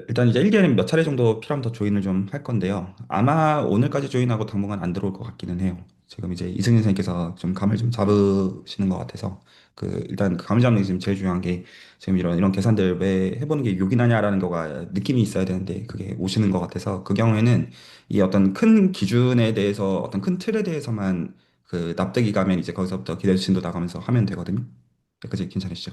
일단 이제 1개월에 몇 차례 정도 필요하면 더 조인을 좀 할 건데요. 아마 오늘까지 조인하고 당분간 안 들어올 것 같기는 해요. 지금 이제 이승윤 선생님께서 좀 감을 좀 잡으시는 것 같아서 일단 그 감을 잡는 게 지금 제일 중요한 게 지금 이런 계산들 왜 해보는 게 요긴하냐라는 거가 느낌이 있어야 되는데 그게 오시는 것 같아서 그 경우에는 이 어떤 큰 기준에 대해서 어떤 큰 틀에 대해서만 그 납득이 가면 이제 거기서부터 기대치도 나가면서 하면 되거든요. 그지 괜찮으시죠?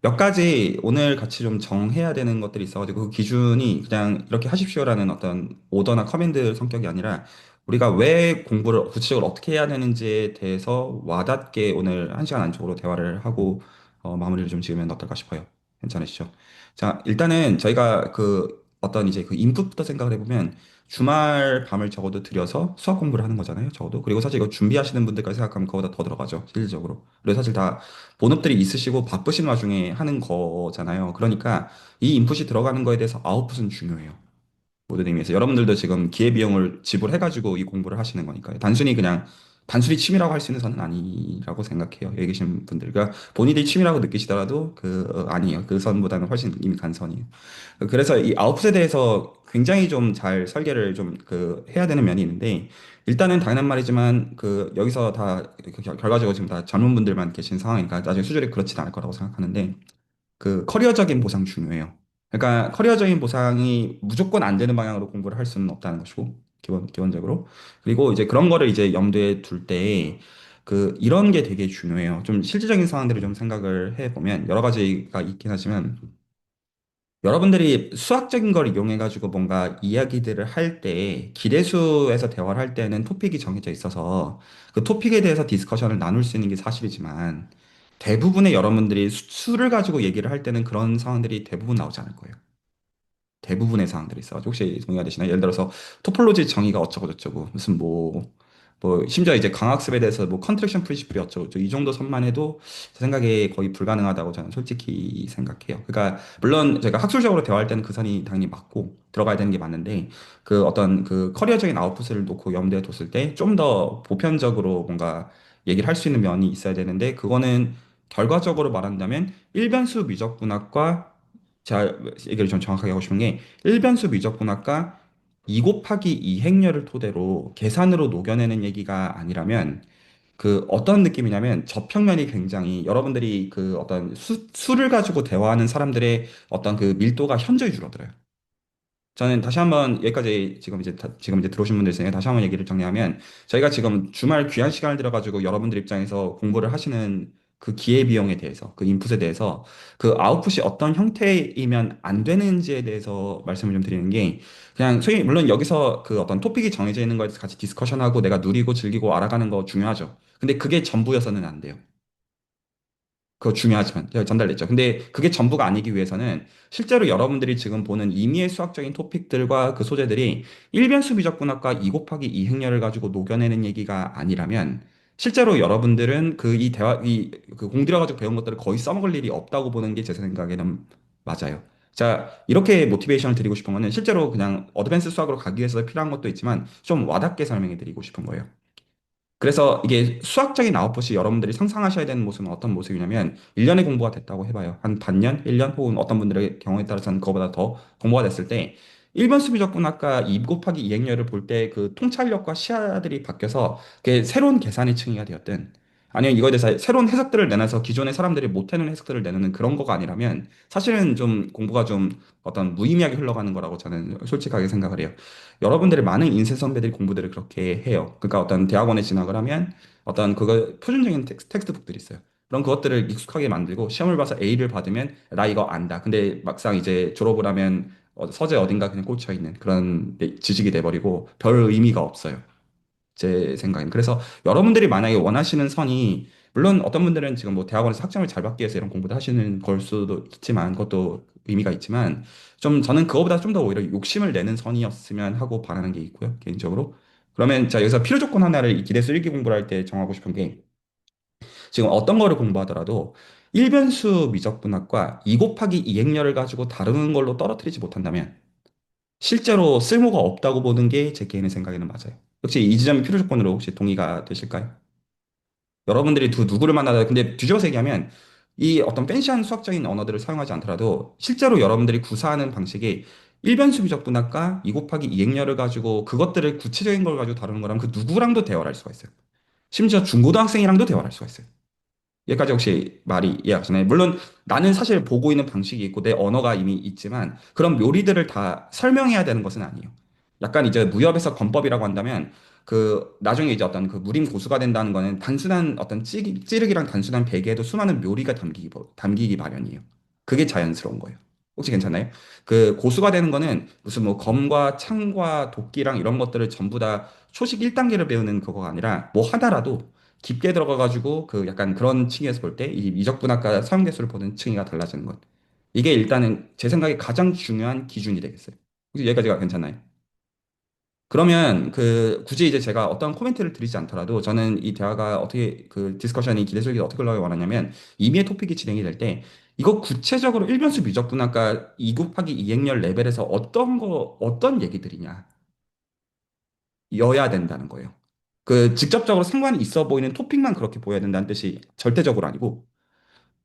몇 가지 오늘 같이 좀 정해야 되는 것들이 있어가지고 그 기준이 그냥 이렇게 하십시오라는 어떤 오더나 커맨드 성격이 아니라 우리가 왜 공부를 구체적으로 어떻게 해야 되는지에 대해서 와닿게 오늘 1시간 안쪽으로 대화를 하고 마무리를 좀 지으면 어떨까 싶어요. 괜찮으시죠? 자, 일단은 저희가 그 어떤 이제 그 인풋부터 생각을 해보면 주말 밤을 적어도 들여서 수학 공부를 하는 거잖아요. 적어도. 그리고 사실 이거 준비하시는 분들까지 생각하면 그거보다 더 들어가죠. 실질적으로. 그래서 사실 다 본업들이 있으시고 바쁘신 와중에 하는 거잖아요. 그러니까 이 인풋이 들어가는 거에 대해서 아웃풋은 중요해요. 모든 의미에서 여러분들도 지금 기회비용을 지불해가지고 이 공부를 하시는 거니까요. 단순히 취미라고 할 수 있는 선은 아니라고 생각해요. 여기 계신 분들. 그러니까 본인이 취미라고 느끼시더라도 아니에요. 그 선보다는 훨씬 이미 간 선이에요. 그래서 이 아웃풋에 대해서 굉장히 좀 잘 설계를 좀 해야 되는 면이 있는데 일단은 당연한 말이지만 여기서 다 결과적으로 지금 다 젊은 분들만 계신 상황이니까 나중에 수준이 그렇진 않을 거라고 생각하는데 커리어적인 보상 중요해요. 그러니까 커리어적인 보상이 무조건 안 되는 방향으로 공부를 할 수는 없다는 것이고 기본적으로 그리고 이제 그런 거를 이제 염두에 둘 때 이런 게 되게 중요해요. 좀 실질적인 상황들을 좀 생각을 해보면 여러 가지가 있긴 하지만 여러분들이 수학적인 걸 이용해가지고 뭔가 이야기들을 할 때, 기대수에서 대화를 할 때는 토픽이 정해져 있어서 그 토픽에 대해서 디스커션을 나눌 수 있는 게 사실이지만 대부분의 여러분들이 수를 가지고 얘기를 할 때는 그런 상황들이 대부분 나오지 않을 거예요. 대부분의 사항들이 있어가지고 혹시 동의가 되시나요? 예를 들어서 토폴로지 정의가 어쩌고 저쩌고 무슨 심지어 이제 강학습에 대해서 뭐 컨트랙션 프린시플이 어쩌고 저쩌고 이 정도 선만 해도 제 생각에 거의 불가능하다고 저는 솔직히 생각해요. 그러니까 물론 제가 학술적으로 대화할 때는 그 선이 당연히 맞고 들어가야 되는 게 맞는데 어떤 커리어적인 아웃풋을 놓고 염두에 뒀을 때 좀 더 보편적으로 뭔가 얘기를 할 수 있는 면이 있어야 되는데 그거는 결과적으로 말한다면 일변수 미적분학과 제가 얘기를 좀 정확하게 하고 싶은 게 일변수 미적분학과 2 곱하기 2 행렬을 토대로 계산으로 녹여내는 얘기가 아니라면 어떤 느낌이냐면 저평면이 굉장히 여러분들이 어떤 수를 가지고 대화하는 사람들의 어떤 밀도가 현저히 줄어들어요. 저는 다시 한번 여기까지 지금 이제 들어오신 분들 있으니까 다시 한번 얘기를 정리하면 저희가 지금 주말 귀한 시간을 들여가지고 여러분들 입장에서 공부를 하시는 그 기회비용에 대해서 그 인풋에 대해서 그 아웃풋이 어떤 형태이면 안 되는지에 대해서 말씀을 좀 드리는 게 그냥 소위 물론 여기서 어떤 토픽이 정해져 있는 거에 대해서 같이 디스커션하고 내가 누리고 즐기고 알아가는 거 중요하죠. 근데 그게 전부여서는 안 돼요. 그거 중요하지만 제가 전달됐죠. 근데 그게 전부가 아니기 위해서는 실제로 여러분들이 지금 보는 임의의 수학적인 토픽들과 그 소재들이 일변수 미적분학과 2 곱하기 2 행렬을 가지고 녹여내는 얘기가 아니라면 실제로 여러분들은 공들여 가지고 배운 것들을 거의 써먹을 일이 없다고 보는 게 제 생각에는 맞아요. 자, 이렇게 모티베이션을 드리고 싶은 거는 실제로 그냥 어드밴스 수학으로 가기 위해서 필요한 것도 있지만 좀 와닿게 설명해 드리고 싶은 거예요. 그래서 이게 수학적인 아웃풋이 여러분들이 상상하셔야 되는 모습은 어떤 모습이냐면 1년의 공부가 됐다고 해봐요. 한 반년, 1년 혹은 어떤 분들의 경우에 따라서는 그거보다 더 공부가 됐을 때 1번 수비적분학과 2 곱하기 2행렬을 볼 때 통찰력과 시야들이 바뀌어서 그게 새로운 계산의 층이가 되었든 아니면 이거에 대해서 새로운 해석들을 내놔서 기존의 사람들이 못해는 해석들을 내는 그런 거가 아니라면 사실은 좀 공부가 좀 어떤 무의미하게 흘러가는 거라고 저는 솔직하게 생각을 해요. 여러분들의 많은 인생 선배들이 공부들을 그렇게 해요. 그러니까 어떤 대학원에 진학을 하면 어떤 그거 표준적인 텍스트북들이 있어요. 그럼 그것들을 익숙하게 만들고 시험을 봐서 A를 받으면 나 이거 안다. 근데 막상 이제 졸업을 하면 서재 어딘가 그냥 꽂혀 있는 그런 지식이 돼버리고 별 의미가 없어요. 제 생각엔. 그래서 여러분들이 만약에 원하시는 선이 물론 어떤 분들은 지금 뭐 대학원에서 학점을 잘 받기 위해서 이런 공부를 하시는 걸 수도 있지만 그것도 의미가 있지만 좀 저는 그거보다 좀 더 오히려 욕심을 내는 선이었으면 하고 바라는 게 있고요. 개인적으로. 그러면 자 여기서 필요 조건 하나를 이 기대수 일기 공부를 할 때 정하고 싶은 게 지금 어떤 거를 공부하더라도 일변수 미적분학과 2 곱하기 2 행렬을 가지고 다루는 걸로 떨어뜨리지 못한다면 실제로 쓸모가 없다고 보는 게 제 개인의 생각에는 맞아요. 혹시 이 지점이 필요 조건으로 혹시 동의가 되실까요? 여러분들이 누구를 만나다 근데 뒤집어서 얘기하면 이 어떤 팬시한 수학적인 언어들을 사용하지 않더라도 실제로 여러분들이 구사하는 방식이 일변수 비적분학과 2 곱하기 2행렬을 가지고 그것들을 구체적인 걸 가지고 다루는 거라면 그 누구랑도 대화를 할 수가 있어요. 심지어 중고등학생이랑도 대화를 할 수가 있어요. 여기까지 혹시 말이 이해가시나요? 물론 나는 사실 보고 있는 방식이 있고 내 언어가 이미 있지만 그런 묘리들을 다 설명해야 되는 것은 아니에요. 약간 이제 무협에서 권법이라고 한다면 그 나중에 이제 어떤 그 무림 고수가 된다는 거는 단순한 어떤 찌르기랑 단순한 베개에도 수많은 묘리가 담기기 마련이에요. 그게 자연스러운 거예요. 혹시 괜찮나요? 그 고수가 되는 거는 무슨 뭐 검과 창과 도끼랑 이런 것들을 전부 다 초식 1단계를 배우는 그거가 아니라 뭐 하나라도 깊게 들어가가지고 그 약간 그런 층에서 볼 때 이 미적분학과 사용대수를 보는 층위가 달라지는 것. 이게 일단은 제 생각에 가장 중요한 기준이 되겠어요. 혹시 여기까지가 괜찮나요? 그러면 그 굳이 이제 제가 어떤 코멘트를 드리지 않더라도 저는 이 대화가 어떻게 그 디스커션이 기대설이 어떻게 흘러가기 원하냐면 이미의 토픽이 진행이 될 때 이거 구체적으로 일변수 미적분학과 2 곱하기 2행렬 레벨에서 어떤 얘기들이냐 여야 된다는 거예요. 그 직접적으로 상관이 있어 보이는 토픽만 그렇게 보여야 된다는 뜻이 절대적으로 아니고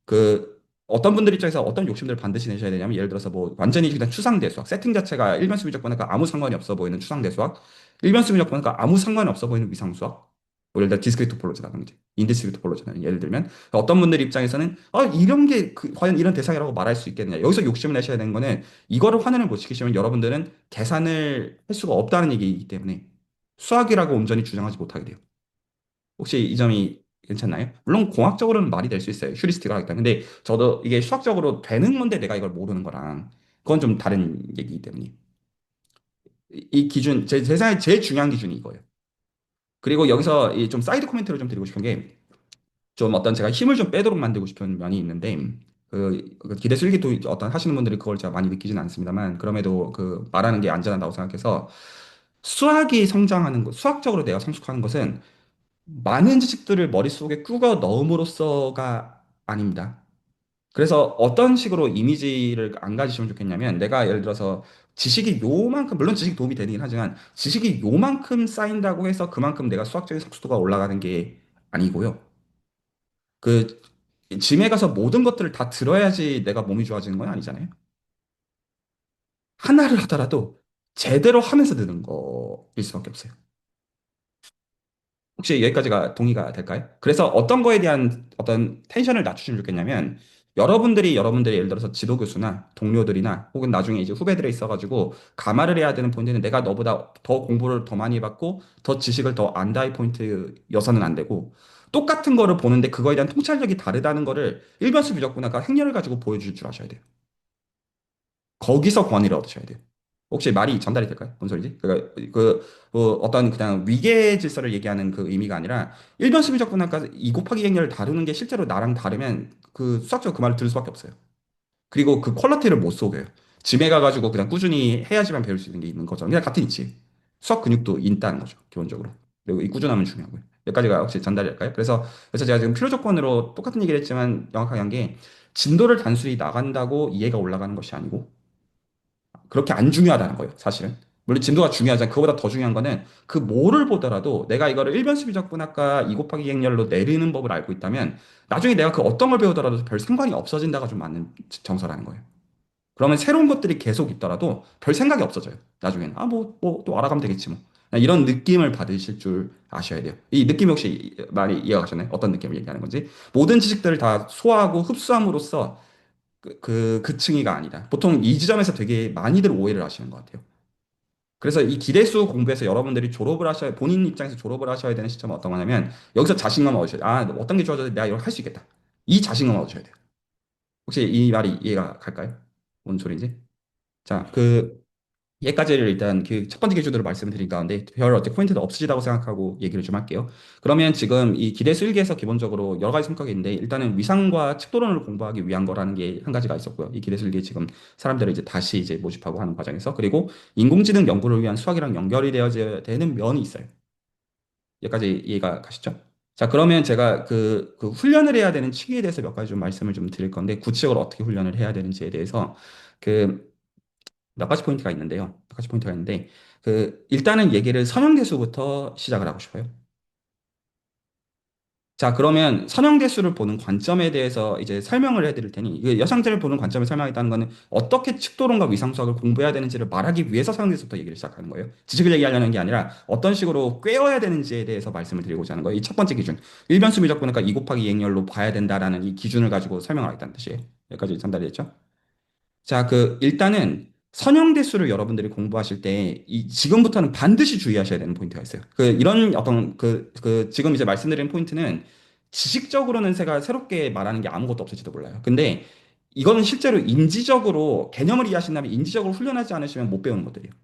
그 어떤 분들 입장에서 어떤 욕심들을 반드시 내셔야 되냐면 예를 들어서 뭐 완전히 그냥 추상대 수학 세팅 자체가 일변 수비적분학과 아무 상관이 없어 보이는 추상대 수학 일변 수비적분학과 아무 상관이 없어 보이는 위상 수학 뭐 예를 들어 디스크리트 토폴로지라든지 인디스크리트 토폴로지는 예를 들면 어떤 분들 입장에서는 이런 게 과연 이런 대상이라고 말할 수 있겠느냐 여기서 욕심을 내셔야 되는 거는 이거를 환원을 못 시키시면 여러분들은 계산을 할 수가 없다는 얘기이기 때문에 수학이라고 온전히 주장하지 못하게 돼요. 혹시 이 점이 괜찮나요? 물론 공학적으로는 말이 될 수 있어요. 휴리스틱을 하겠다. 근데 저도 이게 수학적으로 되는 건데 내가 이걸 모르는 거랑 그건 좀 다른 얘기이기 때문에 이 기준 제 생각에 제일 중요한 기준이 이거예요. 그리고 여기서 이 좀 사이드 코멘트를 좀 드리고 싶은 게 좀 어떤 제가 힘을 좀 빼도록 만들고 싶은 면이 있는데 그 기대 슬기도 어떤 하시는 분들이 그걸 제가 많이 느끼지는 않습니다만 그럼에도 그 말하는 게 안전하다고 생각해서 수학이 성장하는 것, 수학적으로 내가 성숙하는 것은 많은 지식들을 머릿속에 꾸겨 넣음으로써가 아닙니다. 그래서 어떤 식으로 이미지를 안 가지시면 좋겠냐면 내가 예를 들어서 지식이 요만큼 물론 지식이 도움이 되긴 하지만 지식이 요만큼 쌓인다고 해서 그만큼 내가 수학적인 삭수도가 올라가는 게 아니고요. 그 짐에 가서 모든 것들을 다 들어야지 내가 몸이 좋아지는 건 아니잖아요. 하나를 하더라도 제대로 하면서 드는 거일 수밖에 없어요. 혹시 여기까지가 동의가 될까요? 그래서 어떤 거에 대한 어떤 텐션을 낮추시면 좋겠냐면 여러분들이 예를 들어서 지도 교수나 동료들이나 혹은 나중에 이제 후배들에 있어가지고 감화를 해야 되는 포인트는 내가 너보다 더 공부를 더 많이 받고 더 지식을 더 안다의 포인트여서는 안 되고 똑같은 거를 보는데 그거에 대한 통찰력이 다르다는 거를 일변수 비적분학과 행렬을 가지고 보여줄 줄 아셔야 돼요. 거기서 권위를 얻으셔야 돼요. 혹시 말이 전달이 될까요? 뭔 소리지? 뭐 어떤 그냥 위계 질서를 얘기하는 그 의미가 아니라 일변 수비적분학과 2 곱하기 행렬을 다루는 게 실제로 나랑 다르면 그 수학적으로 그 말을 들을 수밖에 없어요. 그리고 그 퀄리티를 못 속여요. 집에 가가지고 그냥 꾸준히 해야지만 배울 수 있는 게 있는 거죠. 그냥 같은 이치. 수학 근육도 있다는 거죠. 기본적으로. 그리고 이 꾸준함은 중요하고요. 여기까지가 혹시 전달이 될까요? 그래서 제가 지금 필요 조건으로 똑같은 얘기를 했지만 명확하게 한 게 진도를 단순히 나간다고 이해가 올라가는 것이 아니고 그렇게 안 중요하다는 거예요, 사실은. 물론 진도가 중요하지만 그거보다 더 중요한 거는 그 뭐를 보더라도 내가 이거를 일변수비적분학과 2 곱하기 행렬로 내리는 법을 알고 있다면 나중에 내가 그 어떤 걸 배우더라도 별 상관이 없어진다가 좀 맞는 정서라는 거예요. 그러면 새로운 것들이 계속 있더라도 별 생각이 없어져요. 나중에는. 뭐, 또 알아가면 되겠지 뭐. 이런 느낌을 받으실 줄 아셔야 돼요. 이 느낌이 혹시 많이 이해가 가셨나요? 어떤 느낌을 얘기하는 건지. 모든 지식들을 다 소화하고 흡수함으로써 그 층위가 아니다. 보통 이 지점에서 되게 많이들 오해를 하시는 것 같아요. 그래서 이 기대수 공부에서 여러분들이 본인 입장에서 졸업을 하셔야 되는 시점은 어떤 거냐면, 여기서 자신감 얻으셔야 돼요. 어떤 게 좋아져도 내가 이걸 할 수 있겠다. 이 자신감 얻으셔야 돼요. 혹시 이 말이 이해가 갈까요? 뭔 소리인지? 자, 얘까지를 일단 그 첫 번째 기준으로 말씀을 드린 가운데 별 어떻게 포인트도 없으시다고 생각하고 얘기를 좀 할게요. 그러면 지금 이 기대 수일기에서 기본적으로 여러 가지 성격이 있는데 일단은 위상과 측도론을 공부하기 위한 거라는 게 한 가지가 있었고요. 이 기대 수일기 지금 사람들을 이제 다시 이제 모집하고 하는 과정에서 그리고 인공지능 연구를 위한 수학이랑 연결이 되어져야 되는 면이 있어요. 여기까지 이해가 가시죠? 자, 그러면 제가 그 훈련을 해야 되는 측위에 대해서 몇 가지 좀 말씀을 좀 드릴 건데 구체적으로 어떻게 훈련을 해야 되는지에 대해서 그 몇 가지 포인트가 있는데요. 몇 가지 포인트가 있는데, 일단은 얘기를 선형대수부터 시작을 하고 싶어요. 자, 그러면 선형대수를 보는 관점에 대해서 이제 설명을 해드릴 테니, 이 여상자를 보는 관점을 설명하겠다는 거는 어떻게 칙도론과 위상수학을 공부해야 되는지를 말하기 위해서 선형대수부터 얘기를 시작하는 거예요. 지식을 얘기하려는 게 아니라 어떤 식으로 꿰어야 되는지에 대해서 말씀을 드리고자 하는 거예요. 이 첫 번째 기준. 일변수 미적분이니까 2 곱하기 2행렬로 봐야 된다라는 이 기준을 가지고 설명을 하겠다는 뜻이에요. 여기까지 전달이 됐죠? 자, 일단은 선형대수를 여러분들이 공부하실 때, 지금부터는 반드시 주의하셔야 되는 포인트가 있어요. 이런 어떤, 지금 이제 말씀드린 포인트는 지식적으로는 제가 새롭게 말하는 게 아무것도 없을지도 몰라요. 근데 이거는 실제로 인지적으로, 개념을 이해하신다면 인지적으로 훈련하지 않으시면 못 배우는 것들이에요.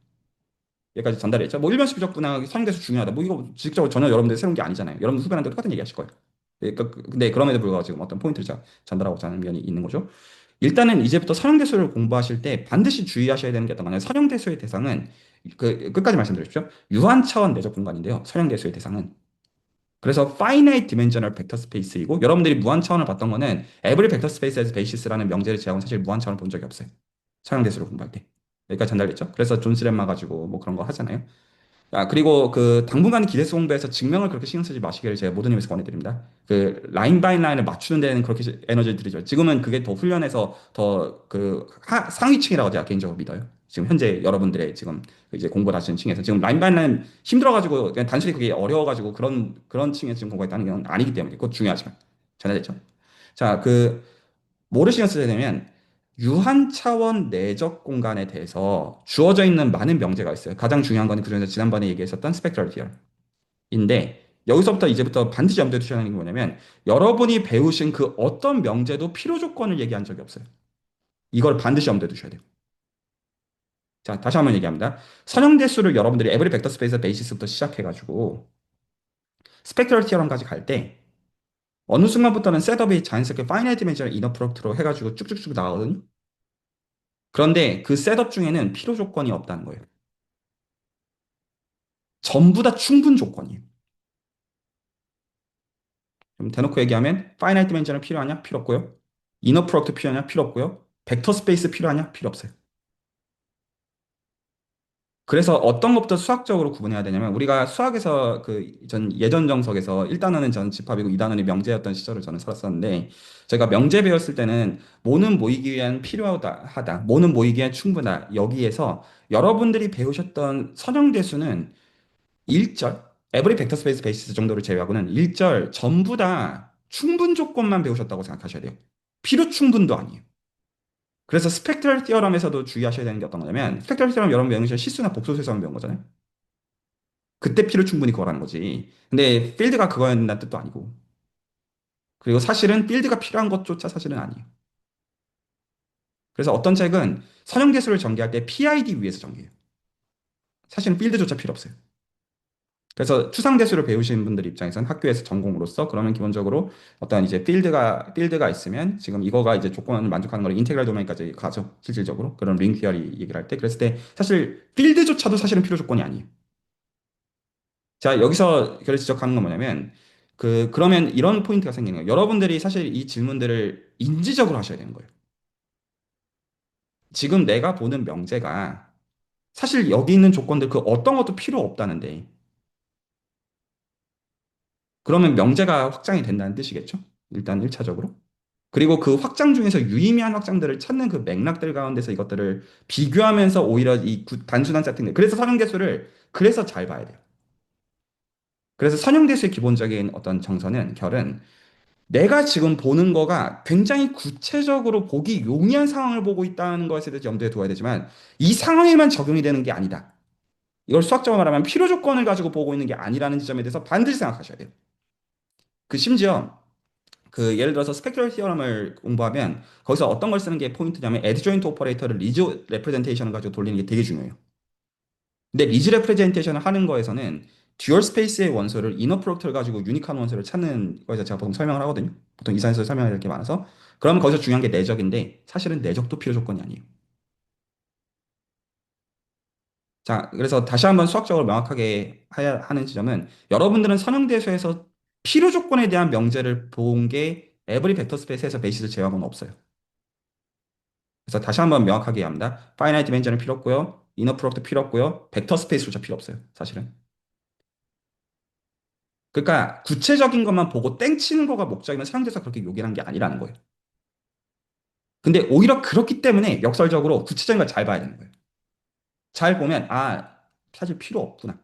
여기까지 전달이 됐죠? 뭐 일변수 비적분하고 선형대수 중요하다. 뭐 이거 지식적으로 전혀 여러분들 새로운 게 아니잖아요. 여러분 후배한테 똑같은 얘기 하실 거예요. 근데 그럼에도 불구하고 지금 어떤 포인트를 전달하고자 하는 면이 있는 거죠. 일단은 이제부터 선형대수를 공부하실 때 반드시 주의하셔야 되는 게 어떤 거냐면 선형대수의 대상은 끝까지 말씀드리십시오. 유한 차원 내적 공간인데요. 선형대수의 대상은 그래서 finite dimensional vector space이고 여러분들이 무한 차원을 봤던 거는 every vector space as basis라는 명제를 제하고는 사실 무한 차원을 본 적이 없어요. 선형대수를 공부할 때. 여기까지 전달됐죠? 그래서 존 스렛마 가지고 뭐 그런 거 하잖아요. 아, 그리고 당분간 기대수 공부에서 증명을 그렇게 신경 쓰지 마시기를 제가 모든 의미에서 권해드립니다. 라인 바이 라인을 맞추는 데는 그렇게 에너지를 들이죠. 지금은 그게 더 훈련해서 더 상위층이라고 제가 개인적으로 믿어요. 지금 현재 여러분들의 지금 이제 공부를 하시는 층에서 지금 라인 바이 라인 힘들어가지고 그냥 단순히 그게 어려워가지고 그런 층에 지금 공부가 있다는 건 아니기 때문에 그것 중요하지만 전해졌죠. 자, 뭐를 신경 쓰게 되면 유한 차원 내적 공간에 대해서 주어져 있는 많은 명제가 있어요. 가장 중요한 거는 그중에서 지난번에 얘기했었던 스펙트럴 티어인데 여기서부터 이제부터 반드시 염두에 두셔야 하는 게 뭐냐면 여러분이 배우신 그 어떤 명제도 필요 조건을 얘기한 적이 없어요. 이걸 반드시 염두에 두셔야 돼요. 자, 다시 한번 얘기합니다. 선형대수를 여러분들이 에브리 벡터 스페이스 베이시스부터 시작해가지고 스펙트럴 티어럼까지 갈 때 어느 순간부터는 셋업이 자연스럽게 파이나이트 디멘셔널 이너 프로덕트로 해가지고 쭉쭉쭉 나가거든요. 그런데 그 셋업 중에는 필요 조건이 없다는 거예요. 전부 다 충분 조건이에요. 그럼 대놓고 얘기하면 파이나이트 디멘전은 필요하냐? 필요 없고요. 이너 프로덕트 필요하냐? 필요 없고요. 벡터 스페이스 필요하냐? 필요 없어요. 그래서 어떤 것부터 수학적으로 구분해야 되냐면 우리가 수학에서 전 예전 정석에서 1단원은 전 집합이고 2단원이 명제였던 시절을 저는 살았었는데 제가 명제 배웠을 때는 모는 모이기 위한 필요하다, 모는 모이기 위한 충분하다 여기에서 여러분들이 배우셨던 선형대수는 1절 에브리 벡터 스페이스 베이시스 정도를 제외하고는 1절 전부 다 충분 조건만 배우셨다고 생각하셔야 돼요. 필요 충분도 아니에요. 그래서 스펙트럴 티어럼에서도 주의하셔야 되는 게 어떤 거냐면 스펙트럴 티어럼 여러분 배우는 시 실수나 복소수에서 배운 거잖아요. 그때 필요 충분히 그거라는 거지. 근데 필드가 그거야 된다는 뜻도 아니고. 그리고 사실은 필드가 필요한 것조차 사실은 아니에요. 그래서 어떤 책은 선형대수를 전개할 때 PID 위에서 전개해요. 사실은 필드조차 필요 없어요. 그래서 추상대수를 배우시는 분들 입장에서는 학교에서 전공으로서 그러면 기본적으로 어떤 이제 필드가 있으면 지금 이거가 이제 조건을 만족하는 거를 인테그랄 도메인까지 가죠. 실질적으로. 그런 링 티어리 얘기를 할 때. 그랬을 때 사실 필드조차도 사실은 필요 조건이 아니에요. 자, 여기서 결 지적하는 건 뭐냐면 그러면 이런 포인트가 생기는 거예요. 여러분들이 사실 이 질문들을 인지적으로 하셔야 되는 거예요. 지금 내가 보는 명제가 사실 여기 있는 조건들 그 어떤 것도 필요 없다는데 그러면 명제가 확장이 된다는 뜻이겠죠? 일단 1차적으로. 그리고 그 확장 중에서 유의미한 확장들을 찾는 그 맥락들 가운데서 이것들을 비교하면서 오히려 단순한 세팅들. 그래서 선형대수를 그래서 잘 봐야 돼요. 그래서 선형대수의 기본적인 어떤 정서는 결은 내가 지금 보는 거가 굉장히 구체적으로 보기 용이한 상황을 보고 있다는 것에 대해서 염두에 둬야 되지만 이 상황에만 적용이 되는 게 아니다. 이걸 수학적으로 말하면 필요 조건을 가지고 보고 있는 게 아니라는 지점에 대해서 반드시 생각하셔야 돼요. 심지어 예를 들어서 스펙트럴 티어럼을 공부하면 거기서 어떤 걸 쓰는 게 포인트냐면 애드조인트 오퍼레이터를 리즈 레프레젠테이션을 가지고 돌리는 게 되게 중요해요. 근데 리즈 레프레젠테이션을 하는 거에서는 듀얼 스페이스의 원소를 이너 프로덕트를 가지고 유니크한 원소를 찾는 거에서 제가 보통 설명을 하거든요. 보통 이산에서 설명할 게 많아서. 그러면 거기서 중요한 게 내적인데 사실은 내적도 필요 조건이 아니에요. 자, 그래서 다시 한번 수학적으로 명확하게 해야 하는 지점은 여러분들은 선형대수에서 필요 조건에 대한 명제를 본 게 에브리 벡터 스페이스에서 베이시스 제외하고는 없어요. 그래서 다시 한번 명확하게 해야 합니다. 파이나이트 디멘전은 필요 없고요. 이너 프로덕트 필요 없고요. 벡터 스페이스조차 필요 없어요. 사실은. 그러니까 구체적인 것만 보고 땡치는 거가 목적이면 사용자에서 그렇게 요긴한 게 아니라는 거예요. 근데 오히려 그렇기 때문에 역설적으로 구체적인 걸 잘 봐야 되는 거예요. 잘 보면, 아, 사실 필요 없구나.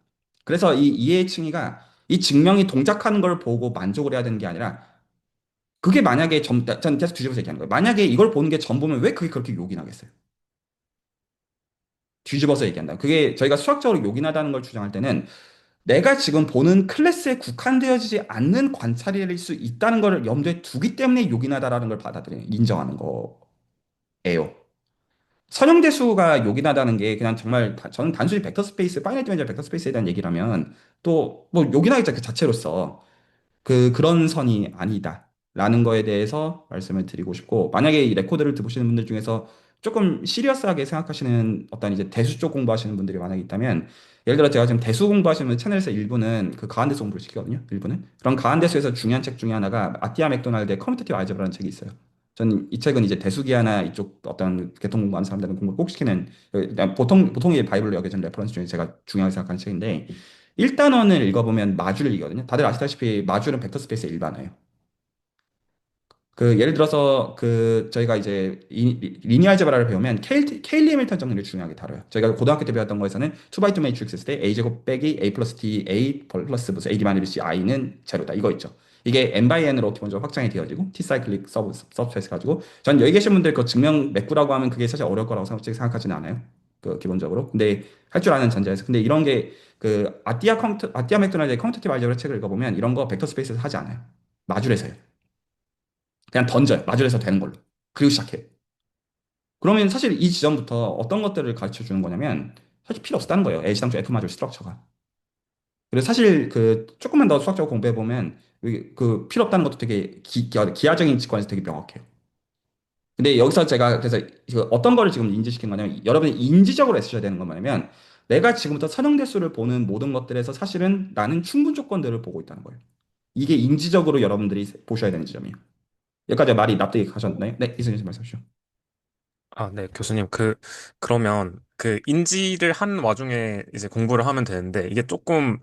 그래서 이 이해칭의가 이 증명이 동작하는 걸 보고 만족을 해야 되는 게 아니라, 그게 만약에 전 계속 뒤집어서 얘기하는 거예요. 만약에 이걸 보는 게 전부면 왜 그게 그렇게 요긴하겠어요? 뒤집어서 얘기한다. 그게 저희가 수학적으로 요긴하다는 걸 주장할 때는 내가 지금 보는 클래스에 국한되어지지 않는 관찰일 수 있다는 걸 염두에 두기 때문에 요긴하다라는 걸 받아들이는, 인정하는 거예요. 선형대수가 요긴하다는 게 그냥 정말 저는 단순히 벡터 스페이스, 파이널 디멘전 벡터 스페이스에 대한 얘기라면 또 뭐 요긴하겠죠 그 자체로서 그런 선이 아니다라는 거에 대해서 말씀을 드리고 싶고 만약에 이 레코드를 들으시는 분들 중에서 조금 시리어스하게 생각하시는 어떤 이제 대수 쪽 공부하시는 분들이 만약에 있다면 예를 들어 제가 지금 대수 공부하시는 채널에서 일부는 그 가한대수 공부를 시키거든요. 일부는 그런 가한대수에서 중요한 책 중에 하나가 아티아 맥도날드의 커뮤니티브 알제브라는 책이 있어요. 저는 이 책은 이제 대수기하나 이쪽 어떤 계통 공부하는 사람들은 공부를 꼭 시키는 보통의 바이블로 여겨지는 레퍼런스 중에 제가 중요하게 생각하는 책인데 1단원을 읽어보면 마주를 이거든요. 다들 아시다시피 마주는 벡터 스페이스의 일반어예요. 예를 들어서 저희가 이제 리니어 알제브라를 배우면 케일리 해밀턴 정리를 중요하게 다뤄요. 저희가 고등학교 때 배웠던 거에서는 2x2 매트릭스 했을 때 a 제곱 빼기 a 플러스 t a 플러스 무슨 a 디바이드 c i는 제로다 이거 있죠. 이게 n by n으로 기본적으로 확장이 되어지고 t 사이클릭 서브스페이스 가지고 전 여기 계신 분들 그 증명 맥구라고 하면 그게 사실 어려울 거라고 생각하지는 않아요. 기본적으로. 근데 할 줄 아는 전제에서 근데 이런 게 아띠아 맥도날드의 컴퓨터티브 알제브라 책을 읽어보면 이런 거 벡터 스페이스에서 하지 않아요. 마줄에서요. 그냥 던져요. 마주해서 되는 걸로. 그리고 시작해요. 그러면 사실 이 지점부터 어떤 것들을 가르쳐 주는 거냐면 사실 필요 없었다는 거예요. A시당초 F 마줄 스트럭처가. 그래서 사실 조금만 더 수학적으로 공부해 보면 필요 없다는 것도 되게 기하적인 직관에서 되게 명확해요. 근데 여기서 제가 그래서 어떤 거를 지금 인지시킨 거냐면 여러분이 인지적으로 애쓰셔야 되는 건 뭐냐면 내가 지금부터 선형대수를 보는 모든 것들에서 사실은 나는 충분 조건들을 보고 있다는 거예요. 이게 인지적으로 여러분들이 보셔야 되는 지점이에요. 여기까지 말이 납득이 가셨나요? 네, 이승윤 씨 말씀하시죠. 아, 네, 교수님. 그러면 인지를 한 와중에 이제 공부를 하면 되는데, 이게 조금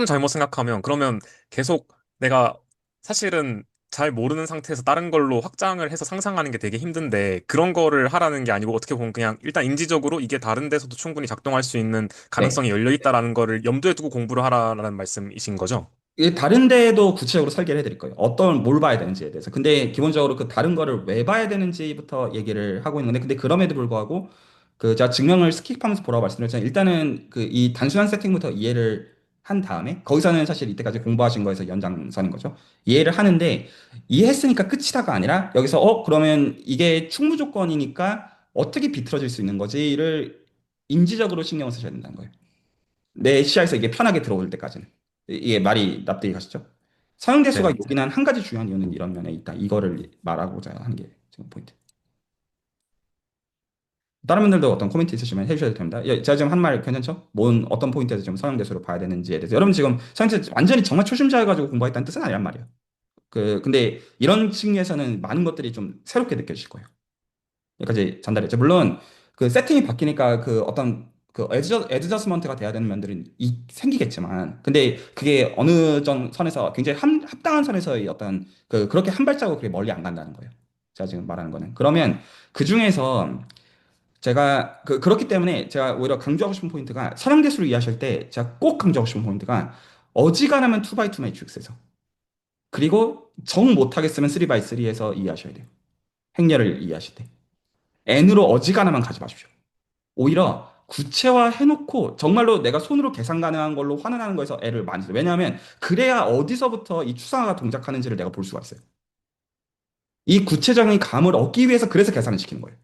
잘못 생각하면, 그러면 계속 내가 사실은 잘 모르는 상태에서 다른 걸로 확장을 해서 상상하는 게 되게 힘든데, 그런 거를 하라는 게 아니고, 어떻게 보면 그냥 일단 인지적으로 이게 다른 데서도 충분히 작동할 수 있는 네. 가능성이 열려 있다라는 거를 염두에 두고 공부를 하라는 말씀이신 거죠? 이게 다른 데도 구체적으로 설계를 해드릴 거예요. 뭘 봐야 되는지에 대해서. 근데 기본적으로 그 다른 거를 왜 봐야 되는지부터 얘기를 하고 있는 건데, 근데 그럼에도 불구하고, 제가 증명을 스킵하면서 보라고 말씀드렸잖아요. 일단은 이 단순한 세팅부터 이해를 한 다음에, 거기서는 사실 이때까지 공부하신 거에서 연장선인 거죠. 이해를 하는데, 이해했으니까 끝이다가 아니라, 여기서, 그러면 이게 충분 조건이니까 어떻게 비틀어질 수 있는 거지를 인지적으로 신경을 쓰셔야 된다는 거예요. 내 시야에서 이게 편하게 들어올 때까지는. 이게 말이 납득이 가시죠? 사용대수가 네네. 요긴한 한 가지 중요한 이유는 이런 면에 있다. 이거를 말하고자 하는 게 지금 포인트. 다른 분들도 어떤 코멘트 있으시면 해주셔도 됩니다. 제가 지금 한 말 괜찮죠? 어떤 포인트에서 지금 사용대수를 봐야 되는지에 대해서. 여러분 지금 사용대수 완전히 정말 초심자여가지고 공부하겠다는 뜻은 아니란 말이에요. 근데 이런 측면에서는 많은 것들이 좀 새롭게 느껴지실 거예요. 여기까지 전달했죠. 물론 세팅이 바뀌니까 어떤 애드저스먼트가 돼야 되는 면들이 생기겠지만, 근데 그게 어느 선에서 굉장히 합당한 선에서의 어떤 그렇게 한 발자국 그렇게 멀리 안 간다는 거예요. 제가 지금 말하는 거는. 그러면 그 중에서 제가 그렇기 때문에 제가 오히려 강조하고 싶은 포인트가 선형대수를 이해하실 때 제가 꼭 강조하고 싶은 포인트가 어지간하면 2x2 매트릭스에서 그리고 정 못하겠으면 3x3에서 이해하셔야 돼요. 행렬을 이해하실 때. n으로 어지간하면 가지 마십시오. 오히려 구체화해놓고 정말로 내가 손으로 계산 가능한 걸로 환원하는 거에서 애를 많이 써요. 왜냐하면 그래야 어디서부터 이 추상화가 동작하는지를 내가 볼 수가 있어요. 이 구체적인 감을 얻기 위해서 그래서 계산을 시키는 거예요.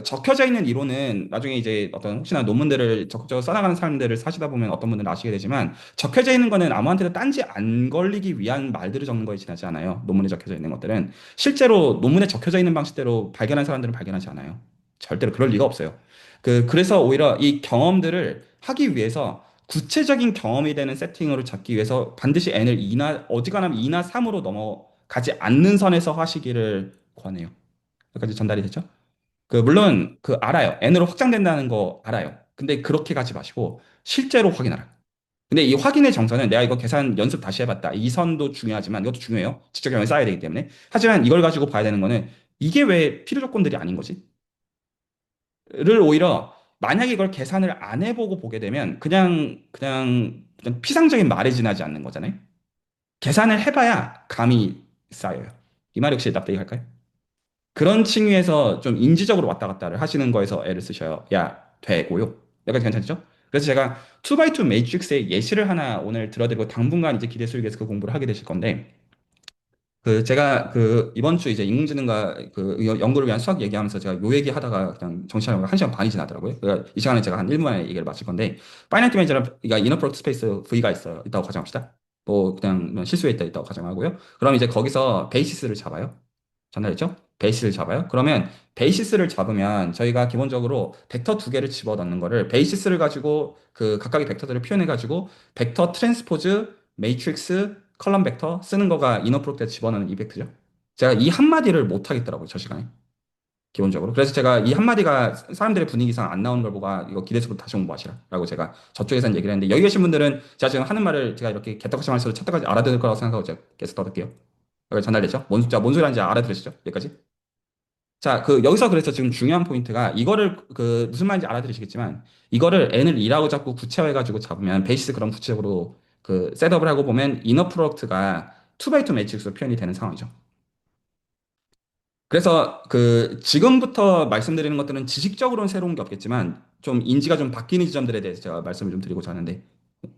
적혀져 있는 이론은 나중에 이제 어떤 혹시나 논문들을 적극적으로 써나가는 사람들을 사시다 보면 어떤 분들은 아시게 되지만 적혀져 있는 거는 아무한테도 딴지 안 걸리기 위한 말들을 적는 거에 지나지 않아요. 논문에 적혀져 있는 것들은 실제로 논문에 적혀져 있는 방식대로 발견한 사람들은 발견하지 않아요. 절대로 그럴 리가 없어요. 그래서 오히려 이 경험들을 하기 위해서 구체적인 경험이 되는 세팅으로 잡기 위해서 반드시 n을 2나 어지간하면 2나 3으로 넘어가지 않는 선에서 하시기를 권해요. 여기까지 전달이 됐죠? 물론 알아요. n으로 확장된다는 거 알아요. 근데 그렇게 가지 마시고 실제로 확인하라. 근데 이 확인의 정서는 내가 이거 계산 연습 다시 해봤다. 이 선도 중요하지만 이것도 중요해요. 직접 경험에 쌓아야 되기 때문에. 하지만 이걸 가지고 봐야 되는 거는 이게 왜 필요 조건들이 아닌 거지? 를 오히려 만약에 이걸 계산을 안 해보고 보게 되면 그냥 피상적인 말에 지나지 않는 거잖아요. 계산을 해봐야 감이 쌓여요. 이 말 혹시 납득이 갈까요? 그런 층위에서 좀 인지적으로 왔다 갔다를 하시는 거에서 애를 쓰셔야 되고요. 여기까지 괜찮죠? 그래서 제가 2x2 매트릭스의 예시를 하나 오늘 들어드리고 당분간 이제 기대 수익에서 그 공부를 하게 되실 건데 그 제가 그 이번 주 이제 인공지능과 그 연구를 위한 수학 얘기하면서 제가 요 얘기 하다가 그냥 정치하려고 1시간 반이 지나더라고요. 그러니까 이 시간에 제가 한 1분 만에 얘기를 마칠 건데 파이널티 매니저랑 그러니까 이너 프로덕트 스페이스 V가 있다고 가정합시다. 뭐 그냥 실수했다 있다고 가정하고요. 그럼 이제 거기서 베이시스를 잡아요. 전달했죠? 베이시스를 잡아요. 그러면 베이시스를 잡으면 저희가 기본적으로 벡터 두 개를 집어넣는 거를 베이시스를 가지고 그 각각의 벡터들을 표현해 가지고 벡터 트랜스포즈 매트릭스 컬럼 벡터 쓰는 거가 이너 프로젝트에 집어넣는 이펙트죠. 제가 이 한마디를 못 하겠더라고요, 저 시간에. 기본적으로. 그래서 제가 이 한마디가 사람들의 분위기상 안 나오는 걸 보고 아, 이거 기대수로 다시 공부하시라라고 제가 저쪽에서는 얘기를 했는데 여기 계신 분들은 제가 지금 하는 말을 제가 이렇게 개떡같이 말해서 첫 때까지 알아들을 거라고 생각하고 제가 계속 떠들게요. 여기 전달됐죠? 뭔 소리 하는지 알아들으시죠? 여기까지? 자, 여기서 그래서 지금 중요한 포인트가 이거를 무슨 말인지 알아들으시겠지만 이거를 n을 2라고 잡고 구체화해가지고 잡으면 베이시스 그럼 구체적으로 셋업을 하고 보면 이너 프로덕트가 2x2 매트릭스로 표현이 되는 상황이죠. 그래서 지금부터 말씀드리는 것들은 지식적으로는 새로운 게 없겠지만 좀 인지가 좀 바뀌는 지점들에 대해서 제가 말씀을 좀 드리고자 하는데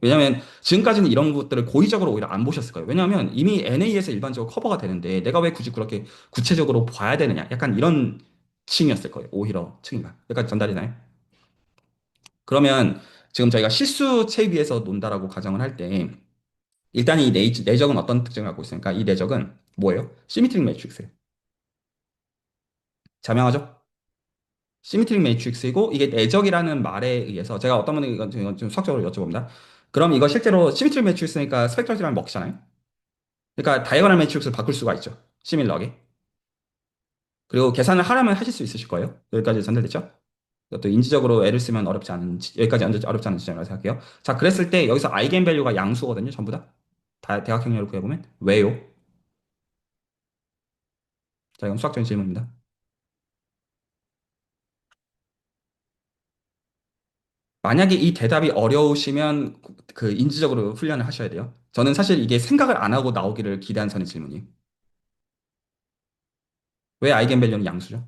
왜냐하면 지금까지는 이런 것들을 고의적으로 오히려 안 보셨을 거예요. 왜냐하면 이미 NA에서 일반적으로 커버가 되는데 내가 왜 굳이 그렇게 구체적으로 봐야 되느냐. 약간 이런 층이었을 거예요. 오히려 층인가. 여기까지 전달이나요? 그러면 지금 저희가 실수 채비에서 논다라고 가정을 할 때 일단 이 내적은 어떤 특징을 갖고 있습니까? 이 내적은 뭐예요? 시미트릭 매트릭스예요. 자명하죠? 시미트릭 매트릭스이고 이게 내적이라는 말에 의해서 제가 어떤 분이 이건 좀 수학적으로 여쭤봅니다. 그럼 이거 실제로 시미트릭 매트릭스니까 스펙트럴이랑 먹히잖아요. 그러니까 다이아고널 매트릭스를 바꿀 수가 있죠. 시밀러하게. 그리고 계산을 하려면 하실 수 있으실 거예요. 여기까지 전달됐죠? 또 인지적으로 애를 쓰면 어렵지 않은 여기까지 어렵지 않은 지점이라고 생각해요. 자, 그랬을 때 여기서 아이겐 밸류가 양수거든요. 전부 다. 대각형렬로 구해보면 왜요? 자, 이건 수학적인 질문입니다. 만약에 이 대답이 어려우시면 인지적으로 훈련을 하셔야 돼요. 저는 사실 이게 생각을 안 하고 나오기를 기대한 선의 질문이에요. 왜 아이겐밸류는 양수죠?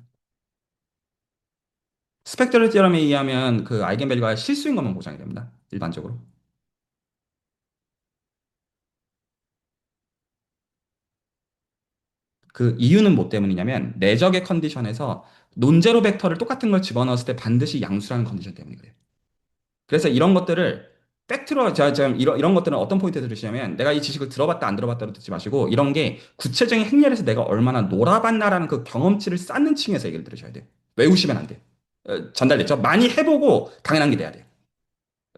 스펙트럴 티어럼에 의하면 그 아이겐밸류가 실수인 것만 보장이 됩니다. 일반적으로. 그 이유는 뭐 때문이냐면 내적의 컨디션에서 논제로 벡터를 똑같은 걸 집어넣었을 때 반드시 양수라는 컨디션 때문에 그래요. 그래서 이런 것들을 팩트로 제가 지금 이런 것들은 어떤 포인트에 들으시냐면 내가 이 지식을 들어봤다 안 들어봤다로 듣지 마시고 이런 게 구체적인 행렬에서 내가 얼마나 놀아봤나라는 그 경험치를 쌓는 층에서 얘기를 들으셔야 돼요. 외우시면 안 돼요. 전달됐죠? 많이 해보고 당연한 게 돼야 돼요.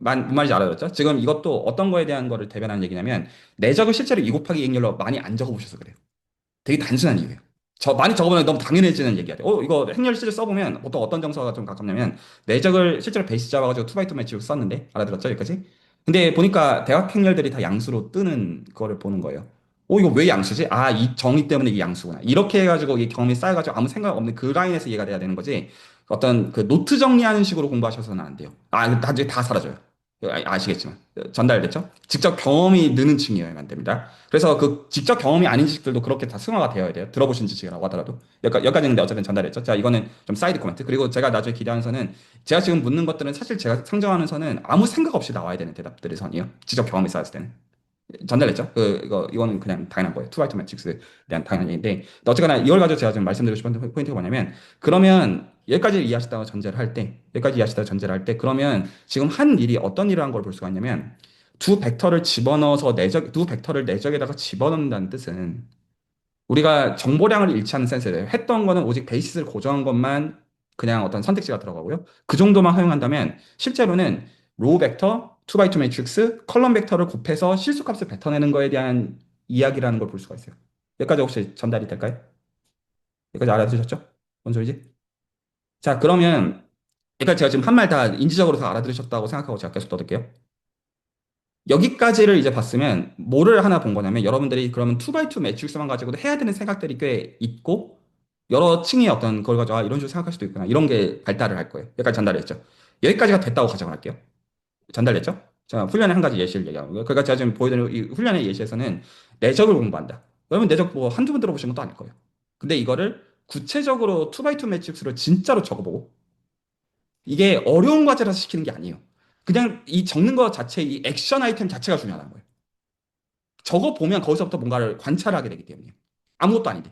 무슨 말인지 알아들었죠? 지금 이것도 어떤 거에 대한 거를 대변하는 얘기냐면 내적을 실제로 2 곱하기 2 행렬로 많이 안 적어보셔서 그래요. 되게 단순한 이유예요. 많이 적어보면 너무 당연해지는 얘기야 돼. 이거 행렬 실제 써보면 보통 어떤 정서가 좀 가깝냐면 내적을 실제로 베이스 잡아가지고 투바이투 매치로 썼는데 알아들었죠? 여기까지? 근데 보니까 대각 행렬들이 다 양수로 뜨는 거를 보는 거예요. 이거 왜 양수지? 아, 이 정의 때문에 이게 양수구나. 이렇게 해가지고 이 경험이 쌓여가지고 아무 생각 없는 그 라인에서 이해가 돼야 되는 거지. 어떤 노트 정리하는 식으로 공부하셔서는 안 돼요. 나중에 다 사라져요. 아시겠지만. 전달됐죠? 직접 경험이 느는 층이어야만 됩니다. 그래서 그 직접 경험이 아닌 지식들도 그렇게 다 승화가 되어야 돼요. 들어보신 지식이라고 하더라도. 여기까지는 근데 어쨌든 전달했죠. 자, 이거는 좀 사이드 코멘트. 그리고 제가 나중에 기대하는 선은 제가 지금 묻는 것들은 사실 제가 상정하는 선은 아무 생각 없이 나와야 되는 대답들의 선이에요. 직접 경험이 쌓였을 때는. 전달했죠? 이거는 그냥 당연한 거예요. 투바이투 매트릭스에 대한 당연한 얘기인데. 어쨌거나 이걸 가지고 제가 지금 말씀드리고 싶은 포인트가 뭐냐면, 그러면 여기까지 이해하셨다고 전제를 할 때, 그러면 지금 한 일이 어떤 일을 한 걸 볼 수가 있냐면, 두 벡터를 내적에다가 집어넣는다는 뜻은 우리가 정보량을 일치하는 센스예요. 했던 거는 오직 베이시스를 고정한 것만 그냥 어떤 선택지가 들어가고요. 그 정도만 허용한다면 실제로는 로우 벡터, 2x2 매트릭스, 컬럼 벡터를 곱해서 실수값을 뱉어내는 거에 대한 이야기라는 걸 볼 수가 있어요. 여기까지 혹시 전달이 될까요? 여기까지 알아들으셨죠? 뭔 소리지? 자, 그러면 여기까지 제가 지금 한 말 다 인지적으로 다 알아들으셨다고 생각하고 제가 계속 떠들게요. 여기까지를 이제 봤으면 뭐를 하나 본 거냐면 여러분들이 그러면 2x2 매트릭스만 가지고도 해야 되는 생각들이 꽤 있고 여러 층의 어떤 그걸 가지고 아, 이런 식으로 생각할 수도 있구나. 이런 게 발달을 할 거예요. 여기까지 전달했죠. 여기까지가 됐다고 가정을 할게요. 전달됐죠? 자, 훈련의 한 가지 예시를 얘기하고 그러니까 제가 지금 보여드리는 이 훈련의 예시에서는 내적을 공부한다. 여러분 내적 뭐 한두 번 들어보신 것도 아닐 거예요. 근데 이거를 구체적으로 2x2 매트릭스로 진짜로 적어보고 이게 어려운 과제라서 시키는 게 아니에요. 그냥 이 적는 것 자체, 이 액션 아이템 자체가 중요하다는 거예요. 적어 보면 거기서부터 뭔가를 관찰하게 되기 때문에 아무것도 아닌데.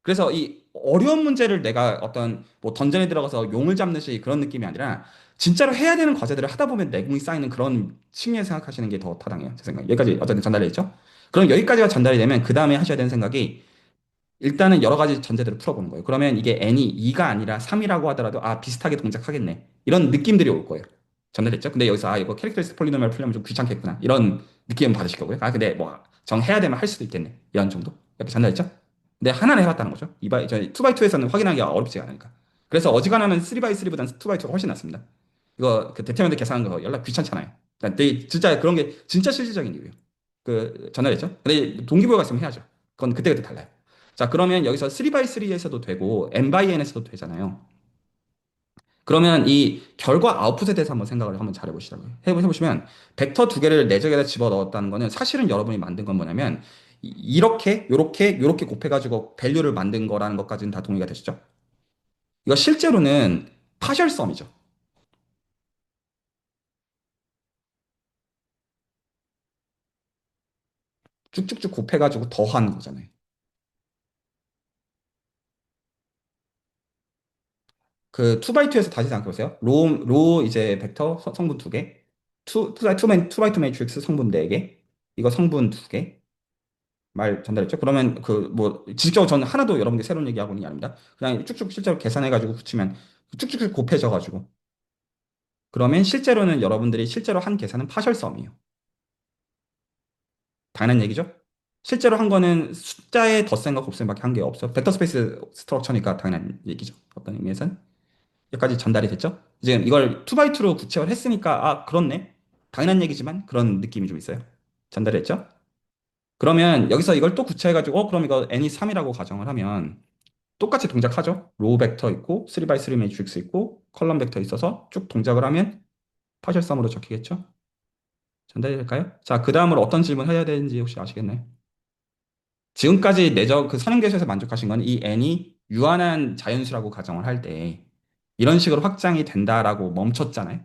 그래서 이 어려운 문제를 내가 어떤 뭐 던전에 들어가서 용을 잡는 식 그런 느낌이 아니라 진짜로 해야 되는 과제들을 하다 보면 내공이 쌓이는 그런 측면에 생각하시는 게 더 타당해요. 제 생각. 여기까지 어쨌든 전달이 됐죠? 그럼 여기까지가 전달이 되면 그 다음에 하셔야 되는 생각이 일단은 여러 가지 전제들을 풀어보는 거예요. 그러면 이게 n이 2가 아니라 3이라고 하더라도 아 비슷하게 동작하겠네. 이런 느낌들이 올 거예요. 전달됐죠? 근데 여기서 아 이거 캐릭터리스틱 폴리노미얼 풀려면 좀 귀찮겠구나. 이런 느낌 받으실 거고요. 아 근데 뭐 정해야 되면 할 수도 있겠네. 이런 정도. 이렇게 전달됐죠? 근데 하나는 해봤다는 거죠. 2x2에서는 확인하기가 어렵지가 않으니까. 그래서 어지간하면 3x3보다는 2x2가 훨씬 낫습니다. 이거 그 대퇴면대 계산하는 거 연락 귀찮잖아요. 그러니까 되게 진짜 그런 게 진짜 실질적인 이유예요. 그 전달됐죠? 근데 동기부여가 있으면 해야죠. 그건 그때그때 달라요. 자, 그러면 여기서 3x3에서도 되고 n/n에서도 되잖아요. 그러면 이 결과 아웃풋에 대해서 한번 생각을 한번 잘 해보시라고요. 해보시면 벡터 두 개를 내적에다 집어넣었다는 거는 사실은 여러분이 만든 건 뭐냐면 이렇게 요렇게 요렇게 곱해가지고 밸류를 만든 거라는 것까지는 다 동의가 되시죠? 이거 실제로는 파셜 썸이죠. 쭉쭉쭉 곱해가지고 더하는 거잖아요. 그 2x2에서 다시 생각해보세요. 로 이제 벡터 성분 두 개, 2x2 매트릭스 성분 네 개, 이거 성분 두 개, 말 전달했죠? 그러면 그 뭐 지식적으로 저는 하나도 여러분께 새로운 얘기하고 있는 게 아닙니다. 그냥 쭉쭉 실제로 계산해가지고 붙이면 쭉쭉 곱해져가지고 그러면 실제로는 여러분들이 실제로 한 계산은 파셜 썸이에요. 당연한 얘기죠? 실제로 한 거는 숫자의 덧셈과 곱셈밖에 한 게 없어. 벡터 스페이스 스트럭처니까 당연한 얘기죠. 어떤 의미에서는. 여기까지 전달이 됐죠? 이제 이걸 2x2로 구체화를 했으니까 아 그렇네. 당연한 얘기지만 그런 느낌이 좀 있어요. 전달이 됐죠? 그러면 여기서 이걸 또 구체해가지고 그럼 이거 n이 3이라고 가정을 하면 똑같이 동작하죠. 로우 벡터 있고 3x3 매트릭스 있고 컬럼 벡터 있어서 쭉 동작을 하면 파셜 썸으로 적히겠죠. 전달이 될까요? 자, 그 다음으로 어떤 질문 해야 되는지 혹시 아시겠나요? 지금까지 내적 그 선행계수에서 만족하신 건 이 n이 유한한 자연수라고 가정을 할 때 이런 식으로 확장이 된다라고 멈췄잖아요.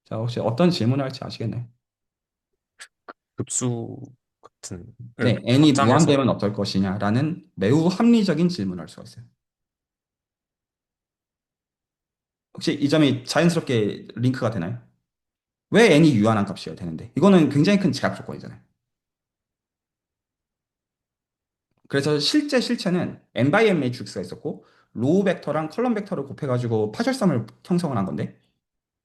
자, 혹시 어떤 질문을 할지 아시겠나요? 급수 같은 을 네, n이 확장해서 무한되면 어떨 것이냐라는 매우 합리적인 질문을 할 수가 있어요. 혹시 이 점이 자연스럽게 링크가 되나요? 왜 n이 유한한 값이어야 되는데? 이거는 굉장히 큰 제약 조건이잖아요. 그래서 실체는 n by n 매트릭스가 있었고 로우 벡터랑 컬럼 벡터를 곱해가지고 파셜섬을 형성을 한 건데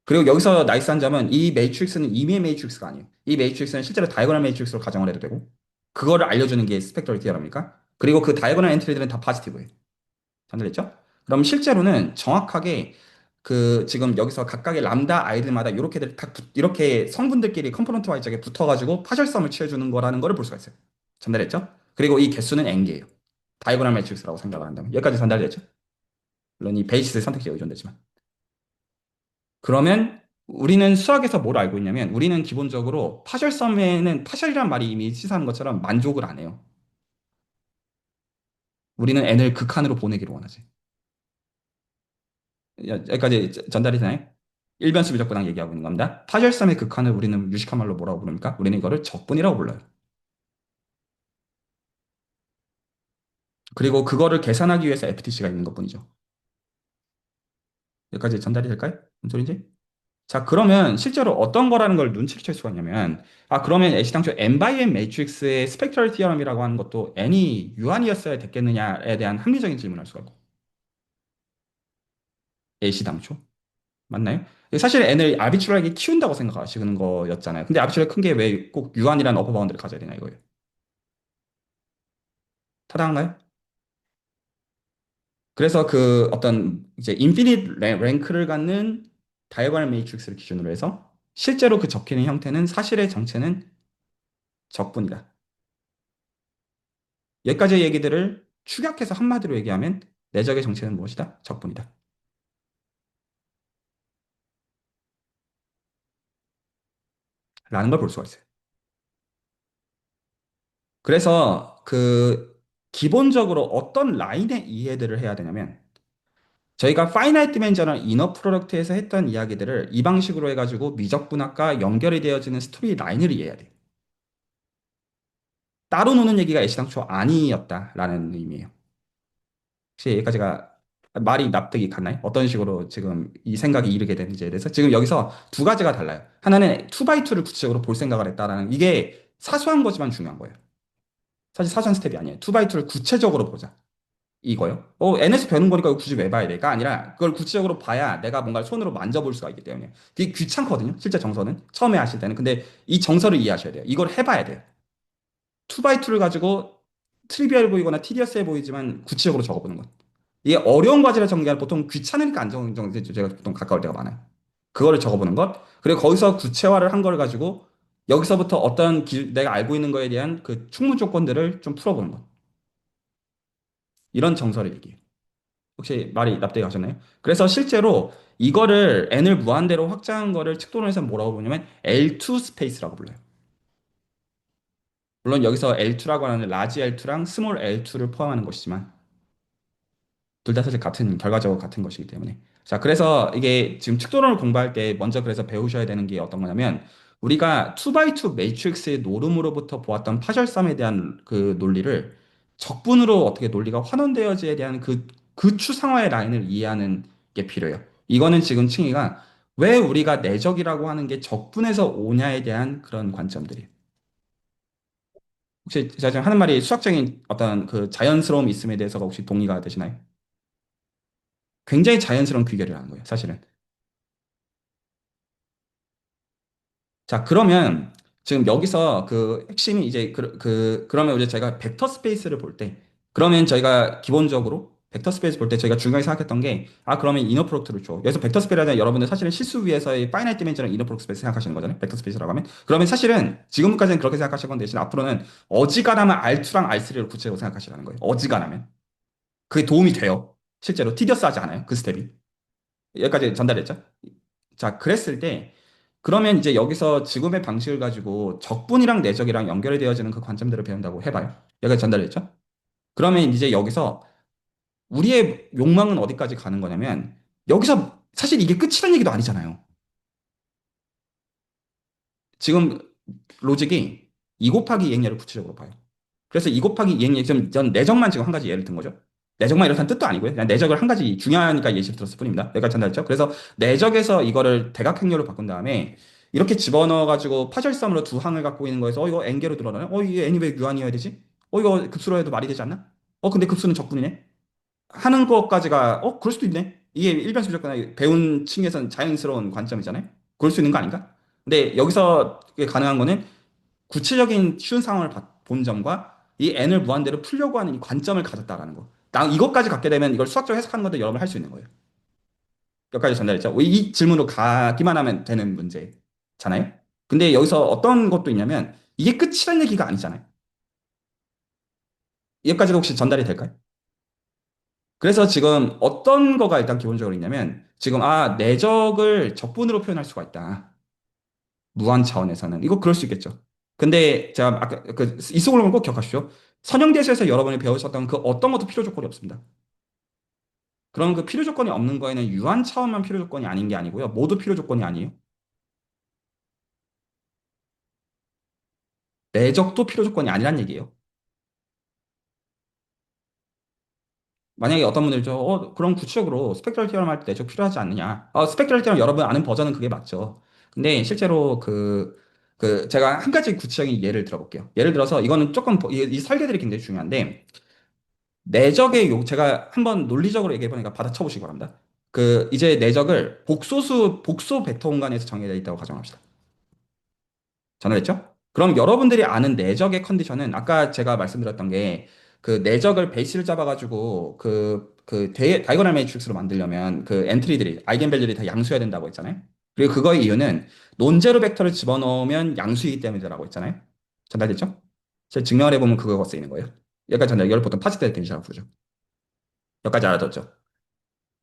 그리고 여기서 나이스한 점은 이 매트릭스는 임의의 매트릭스가 아니에요. 이 매트릭스는 실제로 다이고널 매트릭스로 가정을 해도 되고 그거를 알려주는 게 스펙터럴 티어랍니까? 그리고 그 다이고널 엔트리들은 다 포지티브예요. 전달했죠? 그럼 실제로는 정확하게 그 지금 여기서 각각의 람다 아이들마다 이렇게들 이렇게 성분들끼리 컴포넌트 와이즈하게 붙어가지고 파절섬을 취해주는 거라는 거를 볼 수가 있어요. 전달했죠? 그리고 이 개수는 n개예요. 다이고널 매트릭스라고 생각을 한다면 여기까지 전달됐죠? 물론 이 베이시스 선택지에 의존되지만 그러면 우리는 수학에서 뭘 알고 있냐면 우리는 기본적으로 파절섬에는 파절이란 말이 이미 시사하는 것처럼 만족을 안 해요. 우리는 n을 극한으로 보내기로 원하지. 여기까지 전달이 되나요? 일변수 미적분학 얘기하고 있는 겁니다. 파절섬의 극한을 우리는 유식한 말로 뭐라고 부릅니까? 우리는 이거를 적분이라고 불러요. 그리고 그거를 계산하기 위해서 FTC가 있는 것뿐이죠. 여기까지 전달이 될까요? 무슨 소리인지? 자, 그러면 실제로 어떤 거라는 걸 눈치를 챌 수가 있냐면, 아, 그러면 애시당초 n by n 매트릭스의 스펙트럴 티어럼이라고 하는 것도 n이 유한이었어야 됐겠느냐에 대한 합리적인 질문을 할 수가 있고, 애시당초. 맞나요? 사실 n을 아비트라하게 키운다고 생각하시는 거였잖아요. 근데 아비트라리 큰 게 왜 꼭 유한이라는 어퍼 바운드를 가져야 되냐 이거예요. 타당한가요? 그래서 그 어떤 이제 인피니트 랭크를 갖는 다이아고널 매트릭스를 기준으로 해서 실제로 그 적히는 형태는 사실의 정체는 적분이다. 여기까지의 얘기들을 축약해서 한마디로 얘기하면 내적의 정체는 무엇이다? 적분이다. 라는 걸 볼 수가 있어요. 그래서 기본적으로 어떤 라인의 이해들을 해야 되냐면 저희가 파이나이트 디멘저널 이너 프로덕트에서 했던 이야기들을 이 방식으로 해가지고 미적분학과 연결이 되어지는 스토리 라인을 이해해야 돼요. 따로 노는 얘기가 애시당초 아니었다라는 의미예요. 혹시 여기까지가 말이 납득이 갔나요? 어떤 식으로 지금 이 생각이 이르게 되는지에 대해서 지금 여기서 두 가지가 달라요. 하나는 2x2를 구체적으로 볼 생각을 했다라는 이게 사소한 거지만 중요한 거예요. 사실 사소한 스텝이 아니에요. 2x2를 구체적으로 보자. 이거요. N에서 배우는 거니까 굳이 왜 봐야 돼가 아니라 그걸 구체적으로 봐야 내가 뭔가 손으로 만져볼 수가 있기 때문에 되게 귀찮거든요. 실제 정서는 처음에 하실 때는. 근데 이 정서를 이해하셔야 돼요. 이걸 해봐야 돼요. 2x2를 가지고 트리비얼 보이거나 티디어스해 보이지만 구체적으로 적어보는 것. 이게 어려운 과제를 전개할 보통 귀찮으니까 안 적는 게 제가 보통 가까울 때가 많아요. 그거를 적어보는 것. 그리고 거기서 구체화를 한 걸 가지고 여기서부터 어떤 내가 알고 있는 거에 대한 그 충분 조건들을 좀 풀어보는 것. 이런 정서를 얘기해요. 혹시 말이 납득이 가셨나요? 그래서 실제로 이거를 n을 무한대로 확장한 거를 측도론에서 뭐라고 부르냐면 L2 스페이스라고 불러요. 물론 여기서 L2라고 하는 라지 L2랑 스몰 L2를 포함하는 것이지만 둘 다 사실 같은 결과적으로 같은 것이기 때문에 자 그래서 이게 지금 측도론을 공부할 때 먼저 그래서 배우셔야 되는 게 어떤 거냐면 우리가 2x2 매트릭스의 노름으로부터 보았던 파절섬에 대한 그 논리를 적분으로 어떻게 논리가 환원되어지에 대한 그 추상화의 라인을 이해하는 게 필요해요. 이거는 지금 칭의가 왜 우리가 내적이라고 하는 게 적분에서 오냐에 대한 그런 관점들이에요. 혹시 제가 지금 하는 말이 수학적인 어떤 그 자연스러움이 있음에 대해서가 혹시 동의가 되시나요? 굉장히 자연스러운 귀결이라는 거예요, 사실은. 자, 그러면 지금 여기서 그 핵심이 이제 그러면 이제 제가 벡터 스페이스를 볼 때, 그러면 저희가 기본적으로 벡터 스페이스 볼 때 저희가 중요하게 생각했던 게, 그러면 이너 프로덕트를 줘. 여기서 벡터 스페이스라는 여러분들 사실은 실수 위에서의 파이나이트 디멘전을 이너 프로덕트 스페이스 생각하시는 거잖아요. 벡터 스페이스라고 하면. 그러면 사실은 지금까지는 그렇게 생각하실 건데, 대신 앞으로는 어지간하면 R2랑 R3를 구체적으로 생각하시라는 거예요. 어지간하면. 그게 도움이 돼요. 실제로 티디어스 하지 않아요. 그 스텝이. 여기까지 전달했죠? 자, 그랬을 때, 그러면 이제 여기서 지금의 방식을 가지고 적분이랑 내적이랑 연결이 되어지는 그 관점들을 배운다고 해봐요. 여기까지 전달했죠? 그러면 이제 여기서 우리의 욕망은 어디까지 가는 거냐면, 여기서 사실 이게 끝이란 얘기도 아니잖아요. 지금 로직이 2 곱하기 2행렬을 구체적으로 봐요. 그래서 2 곱하기 2행렬, 지금 전 내적만 지금 한 가지 예를 든 거죠. 내적만 이렇다는 뜻도 아니고요. 그냥 내적을 한 가지 중요하니까 예시를 들었을 뿐입니다. 여기까지 전달했죠. 그래서 내적에서 이거를 대각행렬로 바꾼 다음에 이렇게 집어넣어가지고 파절섬으로 두 항을 갖고 있는 거에서 이거 n개로 늘어나네? 이게 n이 왜 유한이어야 되지? 이거 급수로 해도 말이 되지 않나? 근데 급수는 적분이네? 하는 것까지가 그럴 수도 있네. 이게 일반수적거나 배운 층에서는 자연스러운 관점이잖아요. 그럴 수 있는 거 아닌가? 근데 여기서 이게 가능한 거는 구체적인 쉬운 상황을 본 점과 이 n을 무한대로 풀려고 하는 이 관점을 가졌다라는 거. 나 이것까지 갖게 되면 이걸 수학적으로 해석하는 것도 여러분 할 수 있는 거예요. 여기까지 전달했죠. 이 질문으로 가기만 하면 되는 문제잖아요. 근데 여기서 어떤 것도 있냐면 이게 끝이라는 얘기가 아니잖아요. 여기까지도 혹시 전달이 될까요? 그래서 지금 어떤 거가 일단 기본적으로 있냐면 지금 내적을 적분으로 표현할 수가 있다. 무한 차원에서는 이거 그럴 수 있겠죠. 근데 제가 아까 그 이소글럼을 꼭 기억하십시오. 선형대수에서 여러분이 배우셨던 그 어떤 것도 필요 조건이 없습니다. 그럼 그 필요 조건이 없는 거에는 유한 차원만 필요 조건이 아닌 게 아니고요. 모두 필요 조건이 아니에요. 내적도 필요 조건이 아니란 얘기예요. 만약에 어떤 분들이 그럼 구체적으로 스펙트럴 티어럼 할 때 내적 필요하지 않느냐? 스펙트럴 티어럼 여러분 아는 버전은 그게 맞죠. 근데 실제로 제가 한 가지 구체적인 예를 들어볼게요. 예를 들어서 이거는 조금 이 설계들이 굉장히 중요한데 제가 한번 논리적으로 얘기해보니까 받아쳐보시기 바랍니다. 이제 내적을 복소 벡터 공간에서 정의되어 있다고 가정합시다. 전화됐죠? 그럼 여러분들이 아는 내적의 컨디션은 아까 제가 말씀드렸던 게 그 내적을 베이스를 잡아가지고 다이고널 매트릭스로 만들려면 그 엔트리들이 아이겐밸류들이 다 양수해야 된다고 했잖아요. 그리고 그거의 이유는 논제로 벡터를 집어넣으면 양수이기 때문이라고 했잖아요. 전달됐죠? 제가 증명을 해보면 그거가 쓰이는 거예요. 여기까지 전달, 이걸 보통 파지트 데피니션이라고 부르죠. 여기까지 알아듣죠?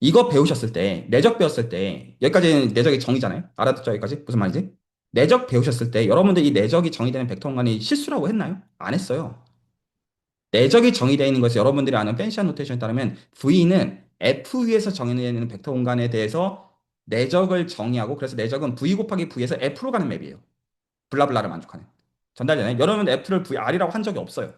이거 배우셨을 때, 내적 배웠을 때, 여기까지는 내적이 정의잖아요. 알아듣죠? 여기까지? 무슨 말인지? 내적 배우셨을 때, 여러분들 이 내적이 정의되는 벡터 공간이 실수라고 했나요? 안 했어요. 내적이 정의되어 있는 것이 여러분들이 아는 펜시한 노테이션에 따르면 V는 F 위에서 정의되어 있는 벡터 공간에 대해서 내적을 정의하고 그래서 내적은 V 곱하기 V에서 F로 가는 맵이에요. 블라블라를 만족하는. 전달되나요? 여러분 F를 VR이라고 한 적이 없어요.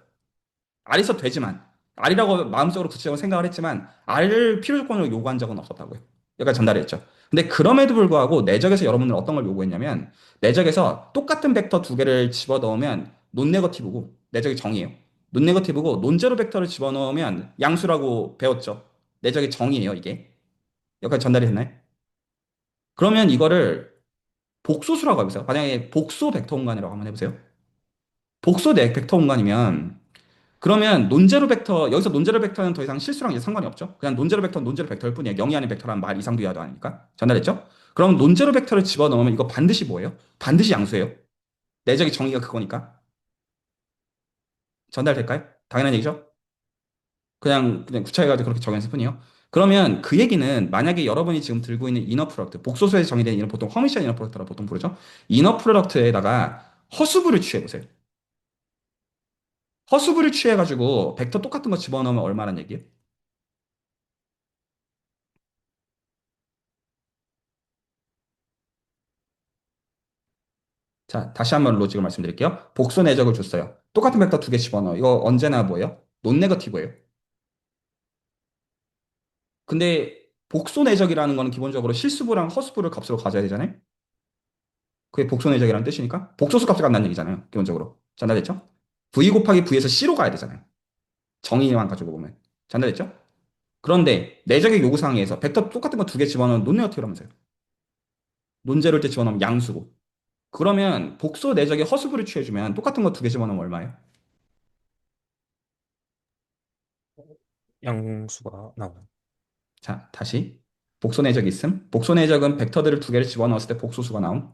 R이 있어도 되지만 R이라고 마음속으로 구체적으로 생각을 했지만 R을 필요 조건으로 요구한 적은 없었다고요. 여기까지 전달이 했죠. 근데 그럼에도 불구하고 내적에서 여러분들은 어떤 걸 요구했냐면 내적에서 똑같은 벡터 두 개를 집어넣으면 논네거티브고 내적이 정의예요. 논네거티브고 논제로 벡터를 집어넣으면 양수라고 배웠죠. 내적이 정의예요, 이게. 여기까지 전달이 됐나요? 그러면 이거를 복소수라고 해보세요. 만약에 복소 벡터 공간이라고 한번 해보세요. 복소 내 벡터 공간이면 그러면 논제로 벡터 여기서 논제로 벡터는 더 이상 실수랑 이제 상관이 없죠. 그냥 논제로 벡터는 논제로 벡터일 뿐이에요. 0이 아닌 벡터란 말 이상도 이하도 아니니까. 전달했죠? 그럼 논제로 벡터를 집어넣으면 이거 반드시 뭐예요? 반드시 양수예요. 내적인 정의가 그거니까. 전달될까요? 당연한 얘기죠? 그냥 구차해가지고 그렇게 정했을 뿐이요. 그러면 그 얘기는 만약에 여러분이 지금 들고 있는 이너 프로덕트, 복소수에 정의된 이는 보통 허미션 이너 프로덕트라고 보통 부르죠. 이너 프로덕트에다가 허수부를 취해보세요. 허수부를 취해가지고 벡터 똑같은 거 집어넣으면 얼마란 얘기예요? 자, 다시 한번 로직을 말씀드릴게요. 복수 내적을 줬어요. 똑같은 벡터 두 개 집어넣어. 이거 언제나 뭐예요? 논네거티브예요. 근데 복수 내적이라는 거는 기본적으로 실수부랑 허수부를 값으로 가져야 되잖아요. 그게 복수 내적이라는 뜻이니까 복소수 값을 간다는 얘기잖아요. 기본적으로. 전달됐죠? V 곱하기 V에서 C로 가야 되잖아요. 정의만 가지고 보면. 전달됐죠? 그런데 내적의 요구사항에서 벡터 똑같은 거 두 개 집어넣으면 논네거티브라면서요. 논제를 때 집어넣으면 양수고. 그러면 복수 내적의 허수부를 취해주면 똑같은 거 두 개 집어넣으면 얼마예요? 양수가 나와요. 자, 다시. 복소 내적이 있음. 복소 내적은 벡터들을 두 개를 집어넣었을 때 복소수가 나옴.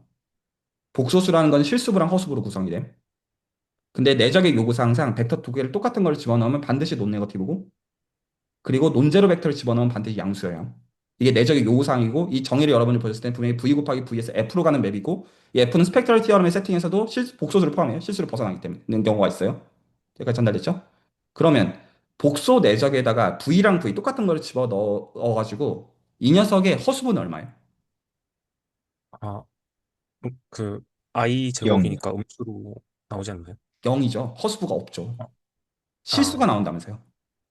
복소수라는 건 실수부랑 허수부로 구성이 돼. 근데 내적의 요구사항상 벡터 두 개를 똑같은 걸 집어넣으면 반드시 논네거티브고, 그리고 논제로 벡터를 집어넣으면 반드시 양수예요. 이게 내적의 요구사항이고, 이 정의를 여러분이 보셨을 때 분명히 V 곱하기 V에서 F로 가는 맵이고, 이 F는 스펙트럴 티어럼의 세팅에서도 복소수를 포함해요. 실수를 벗어나기 때문에 경우가 있어요. 여기까지 전달됐죠? 그러면 복소 내적에다가 V랑 V 똑같은 걸 집어넣어가지고 이 녀석의 허수분은 얼마예요? 아, 그 I 0이요. 제곱이니까 음수로 나오지 않나요? 0이죠. 허수부가 없죠. 어, 실수가 아, 나온다면서요.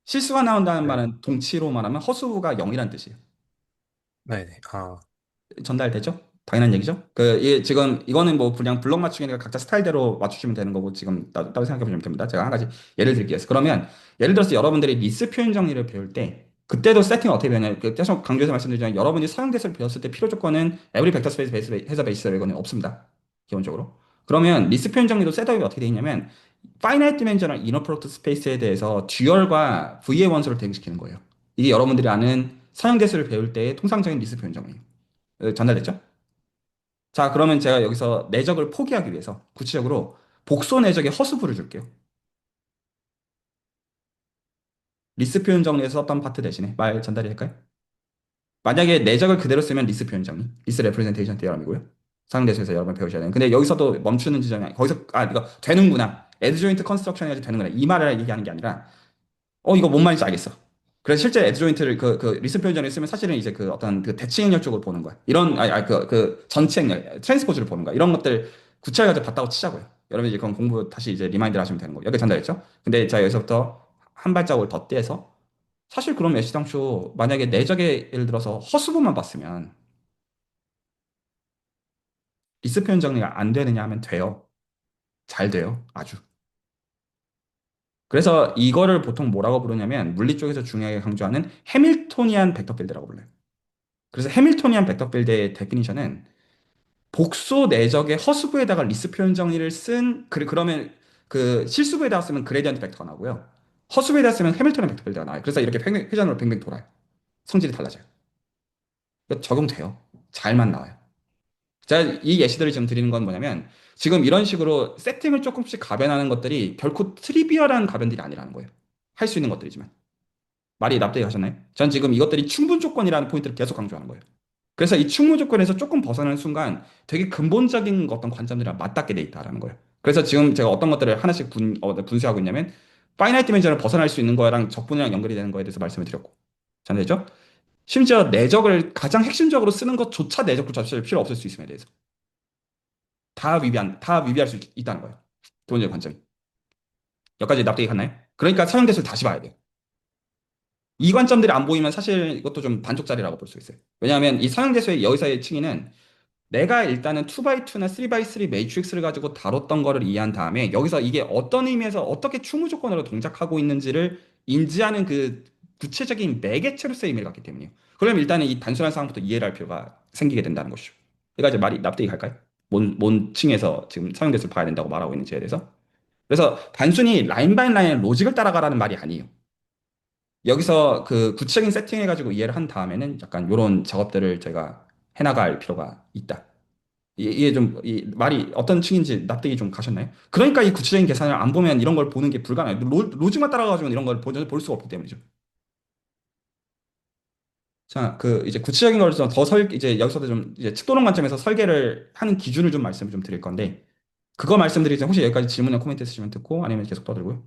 실수가 나온다는 네. 말은 동치로 말하면 허수부가 0이란 뜻이에요. 네네. 아, 전달되죠? 당연한 얘기죠? 지금, 이거는 뭐 그냥 블록 맞추기니까 각자 스타일대로 맞추시면 되는 거고, 지금 따로 생각해 보시면 됩니다. 제가 한 가지 예를 드릴게요. 그러면, 예를 들어서 여러분들이 리스 표현 정리를 배울 때, 그때도 세팅 어떻게 배우냐, 계속 강조해서 말씀드리지만, 여러분이 사용대서를 배웠을 때 필요 조건은 every vector space has a basis 이거는 없습니다. 기본적으로. 그러면 리스 표현 정리도 셋업이 어떻게 되어 있냐면, finite dimensional inner product space에 대해서 듀얼과 V의 원소를 대응시키는 거예요. 이게 여러분들이 아는 사용대서를 배울 때의 통상적인 리스 표현 정리예요. 전달됐죠? 자, 그러면 제가 여기서 내적을 포기하기 위해서 구체적으로 복소 내적의 허수부를 줄게요. 리스 표현 정리에서 썼던 파트 대신에 말 전달이 될까요? 만약에 내적을 그대로 쓰면 리스 표현 정리, 리스 레프레젠테이션 디어럼이고요. 상대에서 여러분 배우셔야 돼요. 근데 여기서도 멈추는 지점이 거기서 이거 되는구나. 에드 조인트 컨스트럭션 해가지고 되는구나. 이 말을 얘기하는 게 아니라 이거 뭔 말인지 알겠어. 그래서 실제 에드 조인트를 리스 표현전에 쓰면 사실은 이제 그 어떤 그 대칭 행렬 쪽으로 보는 거야. 이런, 전체 행렬, 트랜스포즈를 보는 거야. 이런 것들 구체적으로 봤다고 치자고요. 여러분 이제 그건 공부 다시 이제 리마인드를 하시면 되는 거예요. 여기 전달했죠? 근데 자, 여기서부터 한 발자국을 더 떼서 사실 그럼 애시당초 만약에 내적에 예를 들어서 허수부만 봤으면 리스 표현 정리가 안 되느냐 하면 돼요. 잘 돼요. 아주. 그래서 이거를 보통 뭐라고 부르냐면 물리 쪽에서 중요하게 강조하는 해밀토니안 벡터 필드라고 불러요. 그래서 해밀토니안 벡터 필드의 데피니션은 복소 내적의 허수부에다가 리스 표현 정리를 쓴 그러면 그 실수부에다가 쓰면 그레디언트 벡터가 나오고요. 허수부에다가 쓰면 해밀토니안 벡터 필드가 나와요. 그래서 이렇게 회전으로 뱅뱅 돌아요. 성질이 달라져요. 그러니까 적용돼요. 잘만 나와요. 제가 이 예시들을 지금 드리는 건 뭐냐면 지금 이런 식으로 세팅을 조금씩 가변하는 것들이 결코 트리비얼한 가변들이 아니라는 거예요. 할 수 있는 것들이지만. 말이 납득이 가셨나요? 전 지금 이것들이 충분 조건이라는 포인트를 계속 강조하는 거예요. 그래서 이 충분 조건에서 조금 벗어나는 순간 되게 근본적인 어떤 관점들이랑 맞닿게 돼 있다라는 거예요. 그래서 지금 제가 어떤 것들을 하나씩 분수하고 있냐면 파이나이트 디멘전을 벗어날 수 있는 거랑 적분이랑 연결이 되는 거에 대해서 말씀을 드렸고. 자, 되죠? 심지어 내적을 가장 핵심적으로 쓰는 것조차 내적으로 자체를 필요 없을 수 있음에 대해서 다 위비할 수 있다는 거예요. 기본적인 관점이. 여기까지 납득이 갔나요? 그러니까 사용 대수를 다시 봐야 돼요. 이 관점들이 안 보이면 사실 이것도 좀 반쪽짜리라고 볼 수 있어요. 왜냐하면 이 사용 대수의 여기서의 층위는 내가 일단은 2x2나 3x3 매트릭스를 가지고 다뤘던 거를 이해한 다음에 여기서 이게 어떤 의미에서 어떻게 충무 조건으로 동작하고 있는지를 인지하는 그 구체적인 매개체로서의 의미를 갖기 때문이에요. 그러면 일단은 이 단순한 상황부터 이해를 할 필요가 생기게 된다는 것이죠. 여기가 이제 말이 납득이 갈까요? 뭔 층에서 지금 사용대수를 봐야 된다고 말하고 있는지에 대해서. 그래서 단순히 라인 바이 라인 로직을 따라가라는 말이 아니에요. 여기서 그 구체적인 세팅해가지고 이해를 한 다음에는 약간 이런 작업들을 제가 해나갈 필요가 있다. 이게 좀, 이 말이 어떤 층인지 납득이 좀 가셨나요? 그러니까 이 구체적인 계산을 안 보면 이런 걸 보는 게 불가능해요. 로직만 따라가지고 이런 걸 볼 수가 없기 때문이죠. 자, 그 이제 구체적인 걸 좀 이제 여기서도 좀 이제 측도론 관점에서 설계를 하는 기준을 좀 말씀을 좀 드릴 건데, 그거 말씀드리기 전에 혹시 여기까지 질문이나 코멘트 있으시면 듣고 아니면 계속 떠들고요.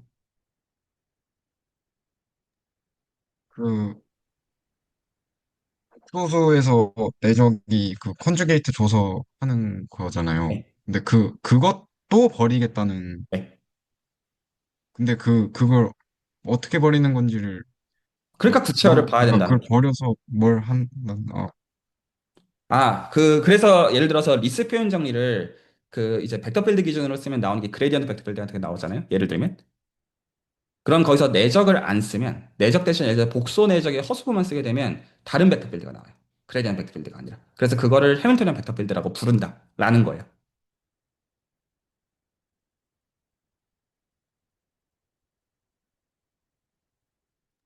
그 교도소에서 내적이 그 컨주게이트 줘서 하는 거잖아요. 네. 근데 그것도 버리겠다는, 네. 근데 그걸 어떻게 버리는 건지를, 그러니까 구체화를 봐야 그러니까 그걸 된다는 거죠. 버려서 뭘 그래서 예를 들어서 리스 표현 정리를 그 이제 벡터필드 기준으로 쓰면 나오는 게 그레디언트 벡터필드 같은 게 나오잖아요. 예를 들면. 그럼 거기서 내적을 안 쓰면 내적 대신 예를 들어 복소 내적의 허수부만 쓰게 되면 다른 벡터필드가 나와요. 그레디언트 벡터필드가 아니라. 그래서 그거를 해밀턴이언 벡터필드라고 부른다라는 거예요.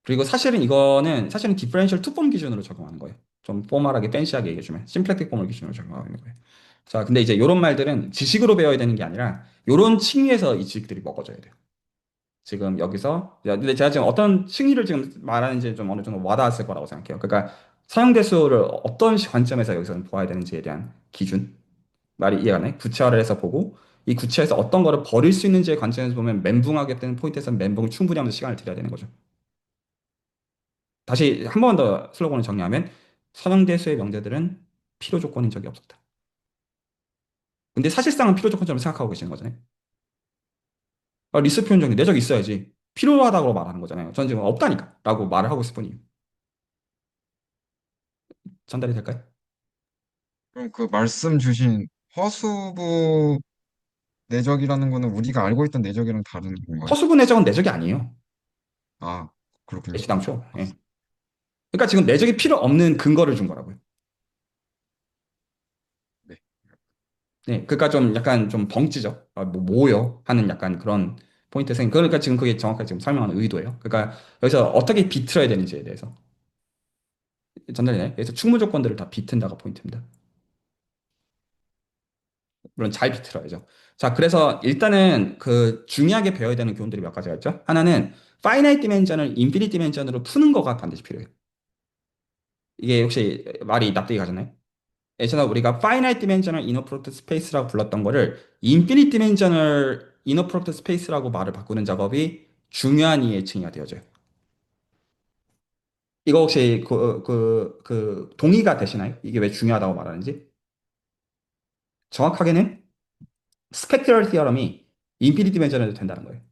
그리고 사실은 이거는 사실은 디퍼런셜 투폼 기준으로 적용하는 거예요. 좀 포멀하게 팬시하게 얘기해주면 심플렉틱 폼을 기준으로 적용하는 거예요. 자, 근데 이제 이런 말들은 지식으로 배워야 되는 게 아니라 이런 층위에서 이 지식들이 먹어져야 돼요. 지금 여기서 근데 제가 지금 어떤 층위를 지금 말하는지 좀 어느 정도 와닿았을 거라고 생각해요. 그러니까 사용대수를 어떤 관점에서 여기서는 보아야 되는지에 대한 기준 말이 이해가 나요? 구체화를 해서 보고 이 구체에서 어떤 거를 버릴 수 있는지의 관점에서 보면 멘붕하게 되는 포인트에서는 멘붕을 충분히 하면서 시간을 들여야 되는 거죠. 다시 한 번 더 슬로건을 정리하면 사용대수의 명제들은 필요 조건인 적이 없었다. 근데 사실상은 필요 조건처럼 생각하고 계시는 거잖아요. 리스 표현 정리 내적이 있어야지 필요하다고 말하는 거잖아요. 저는 지금 없다니까 라고 말을 하고 있을 뿐이에요. 전달이 될까요? 그럼 그 말씀 주신 허수부 내적이라는 거는 우리가 알고 있던 내적이랑 다른 건가요? 허수부 내적은 내적이 아니에요. 아, 그렇군요. 애시당초. 예. 그러니까 지금 내적이 필요 없는 근거를 준 거라고요. 네. 네, 그러니까 좀 약간 좀 벙찌죠. 뭐요? 하는 약간 그런 포인트 생. 그러니까 지금 그게 정확하게 지금 설명하는 의도예요. 그러니까 여기서 어떻게 비틀어야 되는지에 대해서 전달이나요? 그래서 충분 조건들을 다 비튼다가 포인트입니다. 물론 잘 비틀어야죠. 자, 그래서 일단은 그 중요하게 배워야 되는 교훈들이 몇 가지가 있죠. 하나는 파이나이트 디멘전을 인피니트 디멘전으로 푸는 거가 반드시 필요해요. 이게 혹시 말이 납득이 가잖아요. 예전에 우리가 finite dimensional inner product space라고 불렀던 거를 infinite dimensional inner product space라고 말을 바꾸는 작업이 중요한 이해의 층이가 되어져요. 이거 혹시 동의가 되시나요? 이게 왜 중요하다고 말하는지? 정확하게는 스펙트럴 티어럼이 인피니트 디멘전으로 된다는 거예요.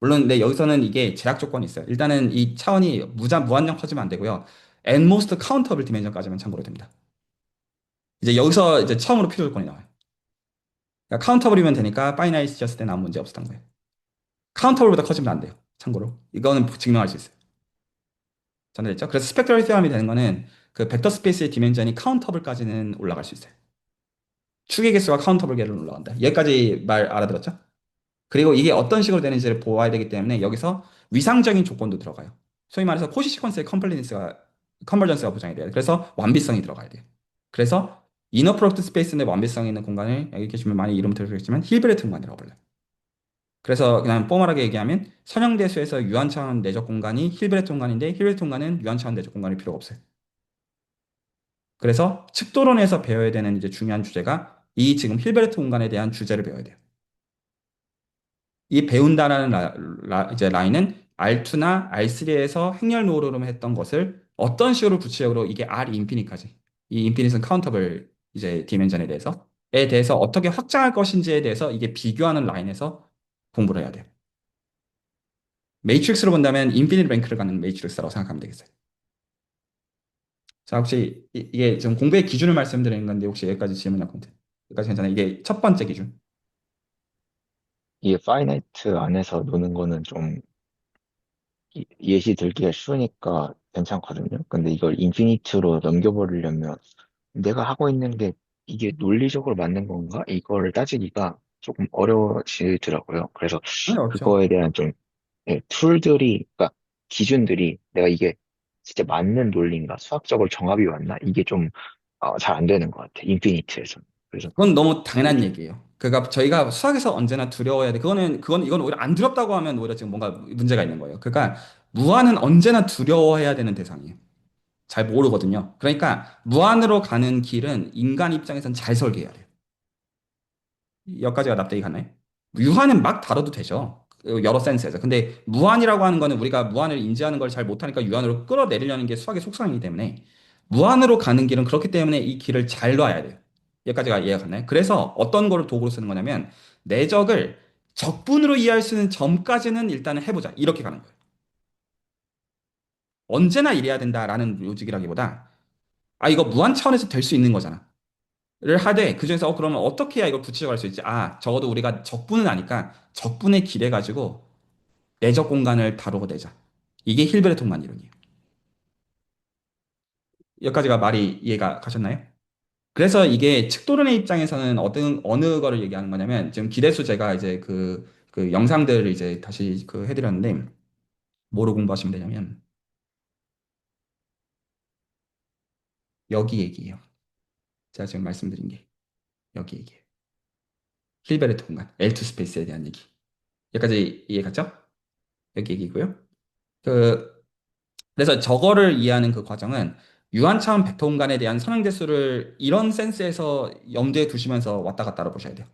물론 네, 여기서는 이게 제약 조건이 있어요. 일단은 이 차원이 무한정 커지면 안 되고요. at most countable dimension까지만 참고로 됩니다. 이제 여기서 이제 처음으로 필요 조건이 나와요. 그러니까 카운터블이면 되니까 파이나이트 였을 때는 아무 문제 없었던 거예요. 카운터블보다 커지면 안 돼요. 참고로. 이거는 증명할 수 있어요. 전달했죠? 그래서 스펙트럴 시험이 되는 거는 그 벡터 스페이스의 디멘전이 카운터블까지는 올라갈 수 있어요. 축의 개수가 카운터블 계로 올라간다. 여기까지 말 알아들었죠? 그리고 이게 어떤 식으로 되는지를 보아야 되기 때문에 여기서 위상적인 조건도 들어가요. 소위 말해서 코시 시퀀스의 컨벌전스가 보장이 돼요. 그래서 완비성이 들어가야 돼요. 그래서 이너 프로덕트 스페이스 내 완비성이 있는 공간을 여기 계시면 많이 이름 들으셨겠지만 힐브레트 공간이라고 불러요. 그래서 그냥 뽀멀하게 얘기하면 선형대수에서 유한차원 내적 공간이 힐브레트 공간인데 힐브레트 공간은 유한차원 내적 공간이 필요가 없어요. 그래서 측도론에서 배워야 되는 이제 중요한 주제가 이 지금 힐베르트 공간에 대한 주제를 배워야 돼요. 이 배운다라는 이제 라인은 R2나 R3에서 행렬 노름을 했던 것을 어떤 식으로 구체적으로 이게 R 인피니까지 이 인피니트는 카운터블 이제 디멘전에 대해서 어떻게 확장할 것인지에 대해서 이게 비교하는 라인에서 공부를 해야 돼요. 매트릭스로 본다면 인피니트 랭크를 가는 매트릭스라고 생각하면 되겠어요. 자, 혹시 이게 지금 공부의 기준을 말씀드리는 건데 혹시 여기까지 질문이 없는데 여기까지 괜찮아요? 이게 첫 번째 기준. 이게 파이나이트 안에서 노는 거는 좀 예시 들기가 쉬우니까 괜찮거든요. 근데 이걸 인피니트로 넘겨버리려면 내가 하고 있는 게 이게 논리적으로 맞는 건가? 이걸 따지기가 조금 어려워지더라고요. 그래서 아니, 어렵죠. 그거에 대한 좀 툴들이, 그러니까 기준들이 내가 이게 진짜 맞는 논리인가? 수학적으로 정합이 맞나? 이게 좀 잘 안 되는 것 같아. 인피니트에서. 그래서 그건 너무 이게 당연한 얘기예요. 그러니까 저희가 수학에서 언제나 두려워해야 돼. 이건 오히려 안 두렵다고 하면 오히려 지금 뭔가 문제가 있는 거예요. 그러니까 무한은 언제나 두려워해야 되는 대상이에요. 잘 모르거든요. 그러니까 무한으로 가는 길은 인간 입장에선 잘 설계해야 돼요. 여기까지가 납득이 가나요? 유한은 막 다뤄도 되죠. 그 여러 센스에서. 근데 무한이라고 하는 거는 우리가 무한을 인지하는 걸 잘 못하니까 유한으로 끌어내리려는 게 수학의 속성이기 때문에 무한으로 가는 길은 그렇기 때문에 이 길을 잘 놔야 돼요. 여기까지가 이해가 가나요? 그래서 어떤 거를 도구로 쓰는 거냐면 내적을 적분으로 이해할 수 있는 점까지는 일단은 해보자. 이렇게 가는 거예요. 언제나 이래야 된다라는 로직이라기보다 이거 무한 차원에서 될 수 있는 거잖아. 를 하되 그중에서 그러면 어떻게 해야 이걸 구체적으로 할 수 있지? 적어도 우리가 적분은 아니까 적분의 길해 가지고 내적 공간을 다루고 내자. 이게 힐베르트만 이론이에요. 여기까지가 말이 이해가 가셨나요? 그래서 이게 측도론의 입장에서는 어느 거를 얘기하는 거냐면 지금 기대수 제가 이제 그 영상들을 이제 다시 해드렸는데 뭐로 공부하시면 되냐면 여기 얘기예요. 제가 지금 말씀드린 게 여기 얘기예요. 힐베르트 공간, L2 스페이스에 대한 얘기. 여기까지 이해 갔죠? 여기 얘기고요. 그 그래서 저거를 이해하는 그 과정은 유한차원 벡터 공간에 대한 선행대수를 이런 센스에서 염두에 두시면서 왔다 갔다 보셔야 돼요.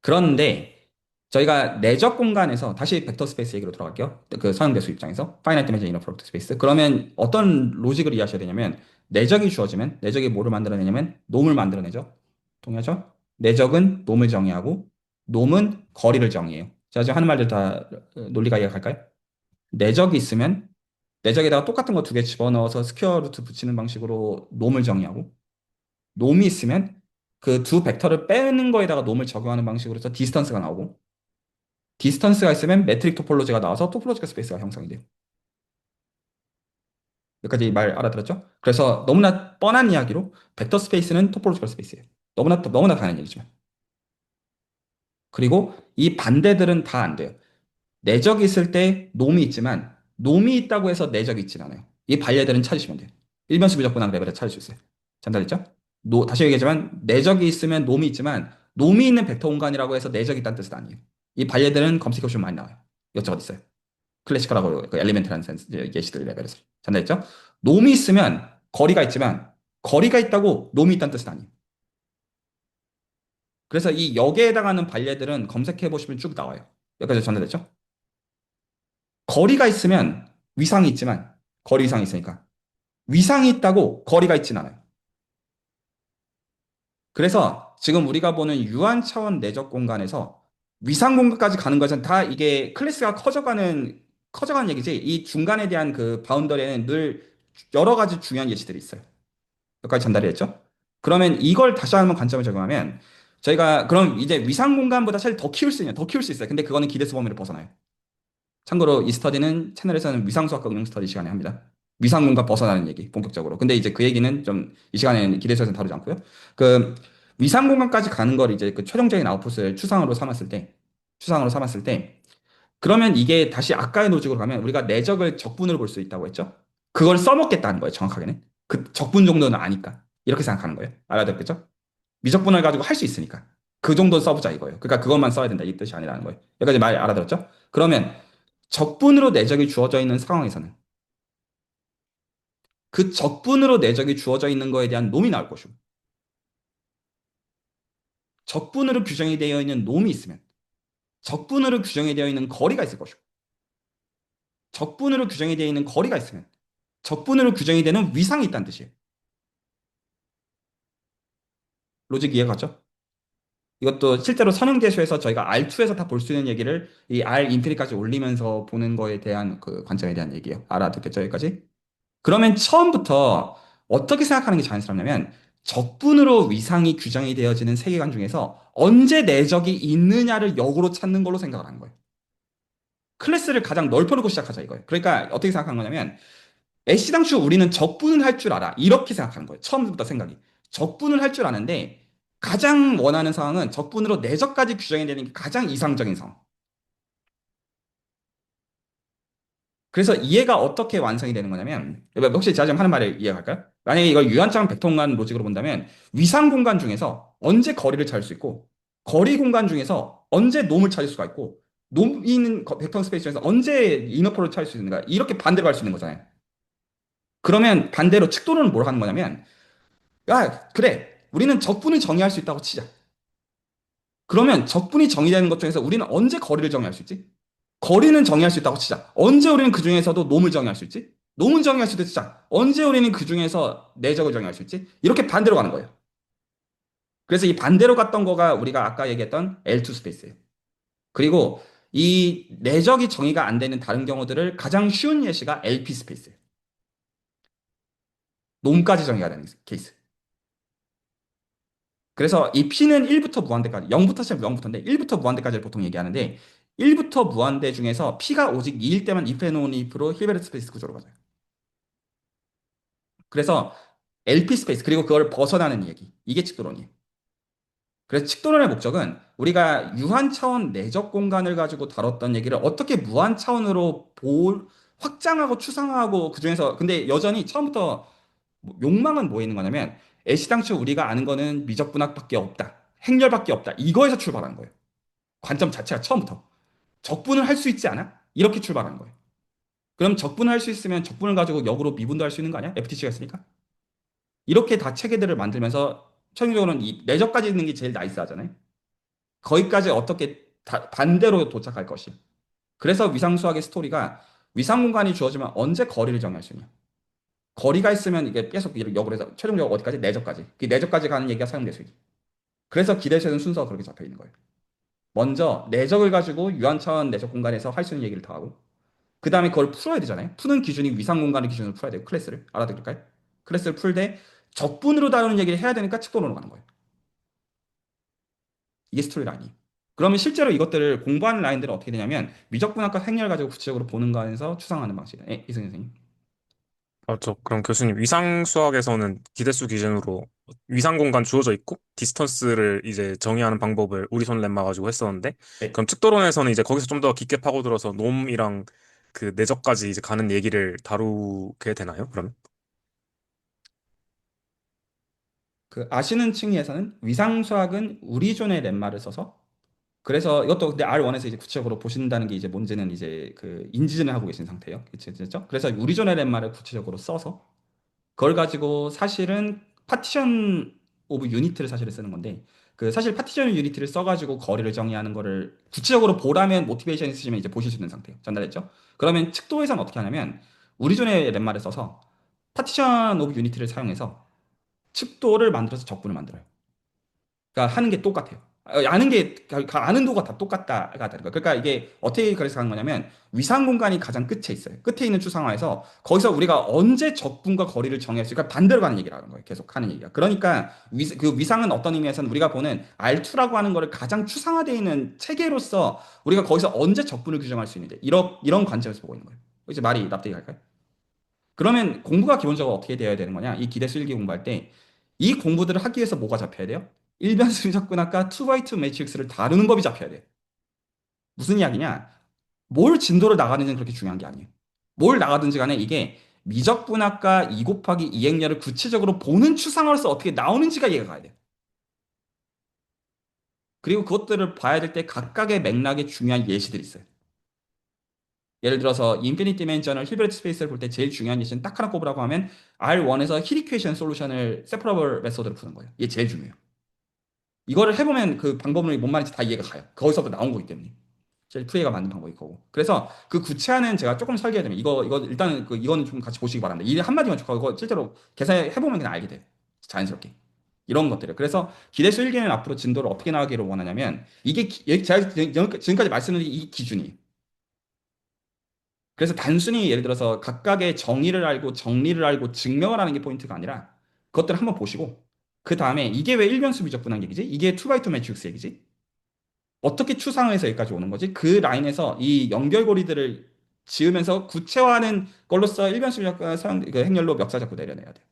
그런데 저희가 내적 공간에서 다시 벡터 스페이스 얘기로 돌아갈게요. 그 선행대수 입장에서 파이나이트 디멘전 이너 프로덕트 스페이스. 그러면 어떤 로직을 이해하셔야 되냐면 내적이 주어지면 내적이 뭐를 만들어내냐면 놈을 만들어내죠. 동의하죠? 내적은 놈을 정의하고 놈은 거리를 정의해요. 자, 지금 하는 말들 다 논리가 이해가 갈까요? 내적이 있으면 내적에다가 똑같은 거 두 개 집어넣어서 스퀘어 루트 붙이는 방식으로 놈을 정의하고 놈이 있으면 그 두 벡터를 빼는 거에다가 놈을 적용하는 방식으로 해서 디스턴스가 나오고 디스턴스가 있으면 메트릭 토폴로지가 나와서 토폴로지컬 스페이스가 형성이 돼요. 여기까지 말 알아들었죠? 그래서 너무나 뻔한 이야기로 벡터 스페이스는 토폴로지컬 스페이스예요. 너무나 당연한 얘기지만. 그리고 이 반대들은 다 안 돼요. 내적이 있을 때 놈이 있지만 놈이 있다고 해서 내적이 있진 않아요. 이 반례들은 찾으시면 돼요. 일변수 부적분한 레벨에 찾을 수 있어요. 전달됐죠? 다시 얘기하지만 내적이 있으면 놈이 있지만 놈이 있는 벡터 공간이라고 해서 내적이 있다는 뜻은 아니에요. 이 반례들은 검색해 보시면 많이 나와요. 여쭤 있어요. 클래시컬하고 그 엘리멘트라는 센스, 예시들 레벨에서. 전달됐죠? 놈이 있으면 거리가 있지만 거리가 있다고 놈이 있다는 뜻은 아니에요. 그래서 이 역에 해당하는 반례들은 검색해 보시면 쭉 나와요. 여기까지 전달됐죠? 거리가 있으면 위상이 있지만 거리 위상이 있으니까 위상이 있다고 거리가 있진 않아요. 그래서 지금 우리가 보는 유한 차원 내적 공간에서 위상 공간까지 가는 것은 다 이게 클래스가 커져가는 얘기지. 이 중간에 대한 그 바운더리에는 늘 여러 가지 중요한 예시들이 있어요. 여기까지 전달이 됐죠? 그러면 이걸 다시 한번 관점을 적용하면 저희가 그럼 이제 위상 공간보다 사실 더 키울 수 있어요. 근데 그거는 기대수 범위를 벗어나요. 참고로 이 스터디는 채널에서는 위상수학과 응용 스터디 시간에 합니다. 위상공과 벗어나는 얘기, 본격적으로. 근데 이제 그 얘기는 좀 이 시간에는 기대서에서는 다루지 않고요. 그 위상공간까지 가는 걸 이제 그 최종적인 아웃풋을 추상으로 삼았을 때, 그러면 이게 다시 아까의 로직으로 가면 우리가 내적을 적분으로 볼 수 있다고 했죠? 그걸 써먹겠다는 거예요, 정확하게는. 그 적분 정도는 아니까. 이렇게 생각하는 거예요. 알아듣겠죠? 미적분을 가지고 할 수 있으니까. 그 정도 써보자 이거예요. 그러니까 그것만 써야 된다 이 뜻이 아니라는 거예요. 여기까지 말 알아들었죠? 그러면 적분으로 내적이 주어져 있는 상황에서는 그 적분으로 내적이 주어져 있는 거에 대한 놈이 나올 것이고 적분으로 규정이 되어 있는 놈이 있으면 적분으로 규정이 되어 있는 거리가 있을 것이고 적분으로 규정이 되어 있는 거리가 있으면 적분으로 규정이 되는 위상이 있다는 뜻이에요. 로직 이해가죠? 이것도 실제로 선형대수에서 저희가 R2에서 다 볼 수 있는 얘기를 이 R 인피니까지 올리면서 보는 거에 대한 그 관점에 대한 얘기예요. 알아듣겠죠? 여기까지? 그러면 처음부터 어떻게 생각하는 게 자연스럽냐면 적분으로 위상이 규정이 되어지는 세계관 중에서 언제 내적이 있느냐를 역으로 찾는 걸로 생각을 하는 거예요. 클래스를 가장 넓혀놓고 시작하자 이거예요. 그러니까 어떻게 생각하는 거냐면 애시당초 우리는 적분을 할 줄 알아. 이렇게 생각하는 거예요. 처음부터 생각이. 적분을 할 줄 아는데 가장 원하는 상황은 적분으로 내적까지 규정이 되는 게 가장 이상적인 상황. 그래서 이해가 어떻게 완성이 되는 거냐면 혹시 제가 지금 하는 말을 이해할까요? 만약에 이걸 유한창 백통관 로직으로 본다면 위상 공간 중에서 언제 거리를 찾을 수 있고 거리 공간 중에서 언제 놈을 찾을 수가 있고 놈이 있는 벡터 스페이스 중에서 언제 이너포를 찾을 수 있는가 이렇게 반대로 할 수 있는 거잖아요. 그러면 반대로 측도는 뭘 하는 거냐면 야 그래 우리는 적분을 정의할 수 있다고 치자. 그러면 적분이 정의되는 것 중에서 우리는 언제 거리를 정의할 수 있지? 거리는 정의할 수 있다고 치자. 언제 우리는 그 중에서도 놈을 정의할 수 있지? 놈은 정의할 수도 치자. 언제 우리는 그 중에서 내적을 정의할 수 있지? 이렇게 반대로 가는 거예요. 그래서 이 반대로 갔던 거가 우리가 아까 얘기했던 L2 스페이스예요. 그리고 이 내적이 정의가 안 되는 다른 경우들을 가장 쉬운 예시가 LP 스페이스예요. 놈까지 정의가 되는 케이스. 그래서 이 P는 1부터 무한대까지, 0부터 시작 0부터인데 1부터 무한대까지를 보통 얘기하는데 1부터 무한대 중에서 P가 오직 2일 때만 if and only if로 힐베르트 스페이스 구조로 가져요. 그래서 LP 스페이스 그리고 그걸 벗어나는 얘기 이게 측도론이에요. 그래서 측도론의 목적은 우리가 유한 차원 내적 공간을 가지고 다뤘던 얘기를 어떻게 무한 차원으로 확장하고 추상화하고 그중에서 근데 여전히 처음부터 욕망은 뭐 있는 거냐면 애시당초 우리가 아는 거는 미적분학밖에 없다. 행렬밖에 없다. 이거에서 출발하는 거예요. 관점 자체가 처음부터. 적분을 할 수 있지 않아? 이렇게 출발하는 거예요. 그럼 적분을 할 수 있으면 적분을 가지고 역으로 미분도 할 수 있는 거 아니야? FTC가 있으니까. 이렇게 다 체계들을 만들면서 최종적으로는 이 내적까지 있는 게 제일 나이스하잖아요. 거기까지 어떻게 반대로 도착할 것이. 그래서 위상수학의 스토리가 위상 공간이 주어지면 언제 거리를 정할 수 있냐. 거리가 있으면 이게 계속 역으로 해서 최종적으로 어디까지? 내적까지. 그 내적까지 가는 얘기가 사용돼서. 그래서 기대되는 순서가 그렇게 잡혀 있는 거예요. 먼저 내적을 가지고 유한차원 내적 공간에서 할 수 있는 얘기를 다 하고 그 다음에 그걸 풀어야 되잖아요. 푸는 기준이 위상 공간의 기준으로 풀어야 돼요. 클래스를. 알아들을까요? 클래스를 풀 때 적분으로 다루는 얘기를 해야 되니까 측도론으로 가는 거예요. 이게 스토리 라인이에요. 그러면 실제로 이것들을 공부하는 라인들은 어떻게 되냐면 미적분학과 행렬 가지고 구체적으로 보는 거에서 추상하는 방식이에요. 예, 이승현 선생님. 그럼 교수님, 위상 수학에서는 기대수 기준으로 위상 공간 주어져 있고, 디스턴스를 이제 정의하는 방법을 우리손 lem마 가지고 했었는데, 네. 그럼 측도론에서는 이제 거기서 좀 더 깊게 파고들어서 놈이랑 그 내적까지 이제 가는 얘기를 다루게 되나요, 그러면? 그 아시는 층에서는 위상수학은 우리존의 렘마를 써서 그래서 이것도 근데 R1에서 이제 구체적으로 보신다는 게 이제 뭔지는 이제 그 인지는 하고 계신 상태예요. 그렇죠? 그래서 우리존의 렘마를 구체적으로 써서 그걸 가지고 사실은 파티션 오브 유니트를 사실은 쓰는 건데 그 사실 파티션 유니트를 써가지고 거리를 정의하는 거를 구체적으로 보라면 모티베이션 있으시면 이제 보실 수 있는 상태예요. 전달했죠? 그러면 측도에서는 어떻게 하냐면 우리존의 렘마를 써서 파티션 오브 유니트를 사용해서 측도를 만들어서 적분을 만들어요. 그러니까 하는 게 똑같아요. 아는 게 아는 도가 다 똑같다가 되는 거예요. 그러니까 이게 어떻게 그래서 하는 거냐면 위상 공간이 가장 끝에 있어요. 끝에 있는 추상화에서 거기서 우리가 언제 적분과 거리를 정할 수 있을까 반대로 가는 얘기를 하는 거예요. 계속 하는 얘기가. 그러니까 그 위상은 어떤 의미에서는 우리가 보는 R2라고 하는 거를 가장 추상화되어 있는 체계로서 우리가 거기서 언제 적분을 규정할 수 있는데 이런 관점에서 보고 있는 거예요. 이제 말이 납득이 갈까요? 그러면 공부가 기본적으로 어떻게 되어야 되는 거냐? 이 기대수 일기 공부할 때 이 공부들을 하기 위해서 뭐가 잡혀야 돼요? 일변수 접근학과 2x2 매트릭스를 다루는 법이 잡혀야 돼. 무슨 이야기냐? 뭘 진도를 나가는지는 그렇게 중요한 게 아니에요. 뭘 나가든지 간에 이게 미적분학과 2 곱하기 2행렬을 구체적으로 보는 추상으로서 어떻게 나오는지가 이해가 가야 돼요. 그리고 그것들을 봐야 될 때 각각의 맥락에 중요한 예시들이 있어요. 예를 들어서 인피니티 디멘전을 힐베르트 스페이스를 볼 때 제일 중요한 예시는 딱 하나 꼽으라고 하면 R1에서 힐 이퀘이션 솔루션을 세퍼러블 메소드로 푸는 거예요. 이게 제일 중요해요. 이거를 해보면 그 방법론이 뭔 말인지 다 이해가 가요. 거기서부터 나온 거기 때문에. 제일 프레이가 만든 방법일 거고. 그래서 그 구체화는 제가 조금 설계해야 됩니다. 이거 일단은 이거는 좀 같이 보시기 바랍니다. 이 한마디만 쭉 하고 실제로 계산해보면 그냥 알게 돼요. 자연스럽게. 이런 것들을. 그래서 기대수 1기는 앞으로 진도를 어떻게 나가기를 원하냐면 제가 지금까지 말씀드린 이 기준이에요. 그래서 단순히 예를 들어서 각각의 정의를 알고 정리를 알고 증명을 하는 게 포인트가 아니라 그것들을 한번 보시고 그 다음에 이게 왜 일변수 미적분한 얘기지? 이게 2x2 매트릭스 얘기지? 어떻게 추상화해서 여기까지 오는 거지? 그 라인에서 이 연결고리들을 지으면서 구체화하는 걸로써 일변수 미적분 사용 그 행렬로 멱살 잡고 내려내야 돼요.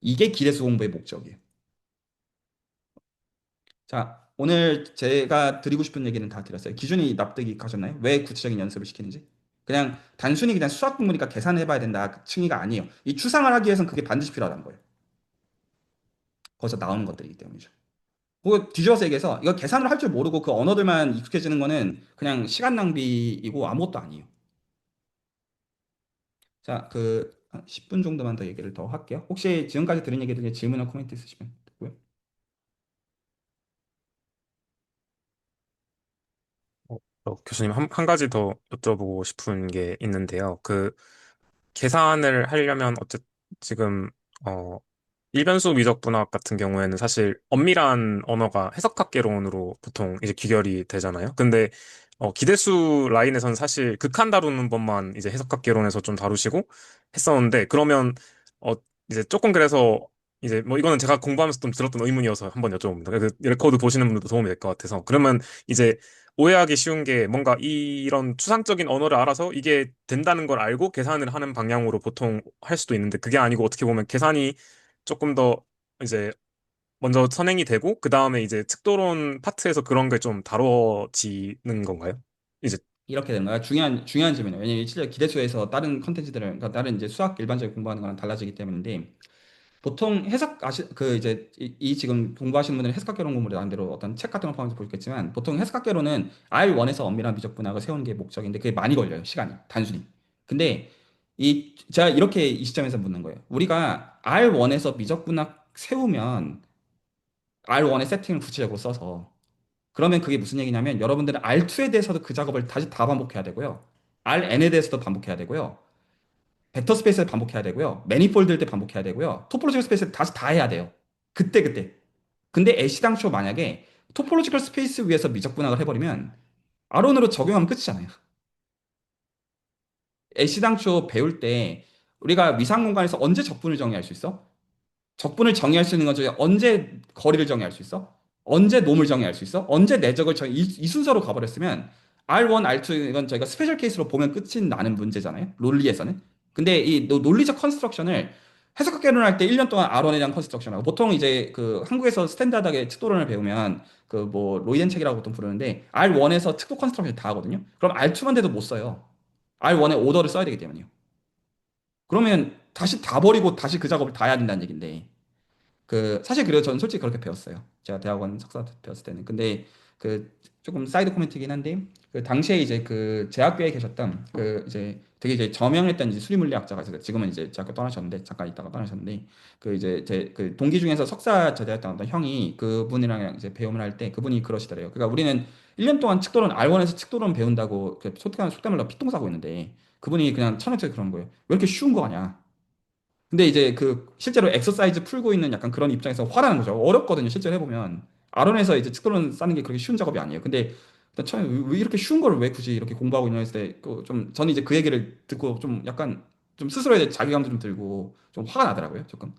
이게 기대수 공부의 목적이에요. 자, 오늘 제가 드리고 싶은 얘기는 다 드렸어요. 기준이 납득이 가셨나요? 왜 구체적인 연습을 시키는지? 그냥 단순히 그냥 수학 공부니까 계산을 해봐야 된다. 그 층위가 아니에요. 이 추상을 하기 위해서는 그게 반드시 필요하다는 거예요. 거기서 나오는 것들이기 때문이죠. 그거 뒤집어서 얘기해서 이거 계산을 할 줄 모르고 그 언어들만 익숙해지는 거는 그냥 시간 낭비이고 아무것도 아니에요. 자, 한 10분 정도만 더 얘기를 더 할게요. 혹시 지금까지 들은 얘기 중에 질문이나 코멘트 있으시면 듣고요. 교수님 한 가지 더 여쭤보고 싶은 게 있는데요. 계산을 하려면 지금 어, 일변수 미적분학 같은 경우에는 사실 엄밀한 언어가 해석학개론으로 보통 이제 귀결이 되잖아요. 근데 기대수 라인에서는 사실 극한 다루는 법만 이제 해석학개론에서 좀 다루시고 했었는데 그러면 어 이제 조금 그래서 이제 뭐 이거는 제가 공부하면서 좀 들었던 의문이어서 한번 여쭤봅니다. 그 레코드 보시는 분들도 도움이 될 것 같아서 그러면 이제 오해하기 쉬운 게 뭔가 이런 추상적인 언어를 알아서 이게 된다는 걸 알고 계산을 하는 방향으로 보통 할 수도 있는데 그게 아니고 어떻게 보면 계산이 조금 더 이제 먼저 선행이 되고 그 다음에 이제 측도론 파트에서 그런 게 좀 다뤄지는 건가요? 이제 이렇게 되는 거야. 중요한 질문이에요. 왜냐면 실제 기대수에서 다른 컨텐츠들을, 그러니까 다른 이제 수학 일반적으로 공부하는 거랑 달라지기 때문인데, 보통 이제 이 지금 공부하시는 분들은 해석학개론 공부를 나름대로 어떤 책 같은 걸 포함해서 보셨겠지만, 보통 해석학개론은 R1에서 엄밀한 미적분학을 세우는 게 목적인데, 그게 많이 걸려요. 시간이. 단순히. 근데 제가 이렇게 이 시점에서 묻는 거예요. 우리가 R1에서 미적분학 세우면 R1의 세팅을 구체적으로 써서 그러면 그게 무슨 얘기냐면 여러분들은 R2에 대해서도 그 작업을 다시 다 반복해야 되고요. RN에 대해서도 반복해야 되고요. 벡터 스페이스를 반복해야 되고요. 매니폴드일 때 반복해야 되고요. 토폴로지컬 스페이스를 다시 다 해야 돼요. 그때. 근데 애시당초 만약에 토폴로지컬 스페이스 위에서 미적분학을 해버리면 아론으로 적용하면 끝이잖아요. 애시당초 배울 때 우리가 위상 공간에서 언제 적분을 정의할 수 있어? 적분을 정의할 수 있는 건 저희 언제 거리를 정의할 수 있어? 언제 놈을 정의할 수 있어? 언제 내적을 이 순서로 가버렸으면 R1, R2 이건 저희가 스페셜 케이스로 보면 끝이 나는 문제잖아요. 논리에서는. 근데 이 논리적 컨스트럭션을 해석학 개론할 때 1년 동안 R1에 대한 컨스트럭션하고 보통 이제 그 한국에서 스탠다드하게 측도론을 배우면 그 뭐 로이덴 책이라고 보통 부르는데 R1에서 측도 컨스트럭션 다 하거든요. 그럼 R2만 돼도 못 써요. R1의 오더를 써야 되기 때문이요. 그러면 다시 다 버리고 다시 그 작업을 다 해야 된다는 얘긴데 사실 그래서 저는 솔직히 그렇게 배웠어요. 제가 대학원 석사 배웠을 때는. 근데 조금 사이드 코멘트이긴 한데 당시에 이제 제학교에 계셨던 이제 되게 이제 저명했던 이제 수리물리학자가 있어요. 지금은 이제 제학교 떠나셨는데 잠깐 있다가 떠나셨는데 이제 제 동기 중에서 석사 제대했던 어떤 형이 그분이랑 이제 배움을 할 때 그분이 그러시더래요. 그러니까 우리는 1년 동안 측도론 R1에서 측도론 배운다고 속담을 피똥 싸고 있는데 그분이 그냥 천연적으로 그런 거예요. 왜 이렇게 쉬운 거 아냐? 근데 이제 실제로 엑서사이즈 풀고 있는 약간 그런 입장에서 화나는 거죠. 어렵거든요. 실제로 해보면. 아론에서 이제 측도론 쌓는 게 그렇게 쉬운 작업이 아니에요. 근데 일단 처음에 왜 이렇게 쉬운 거를 왜 굳이 이렇게 공부하고 있냐 했을 때, 저는 이제 그 얘기를 듣고 좀 약간 좀 스스로에 자괴감도 좀 들고 좀 화가 나더라고요. 조금.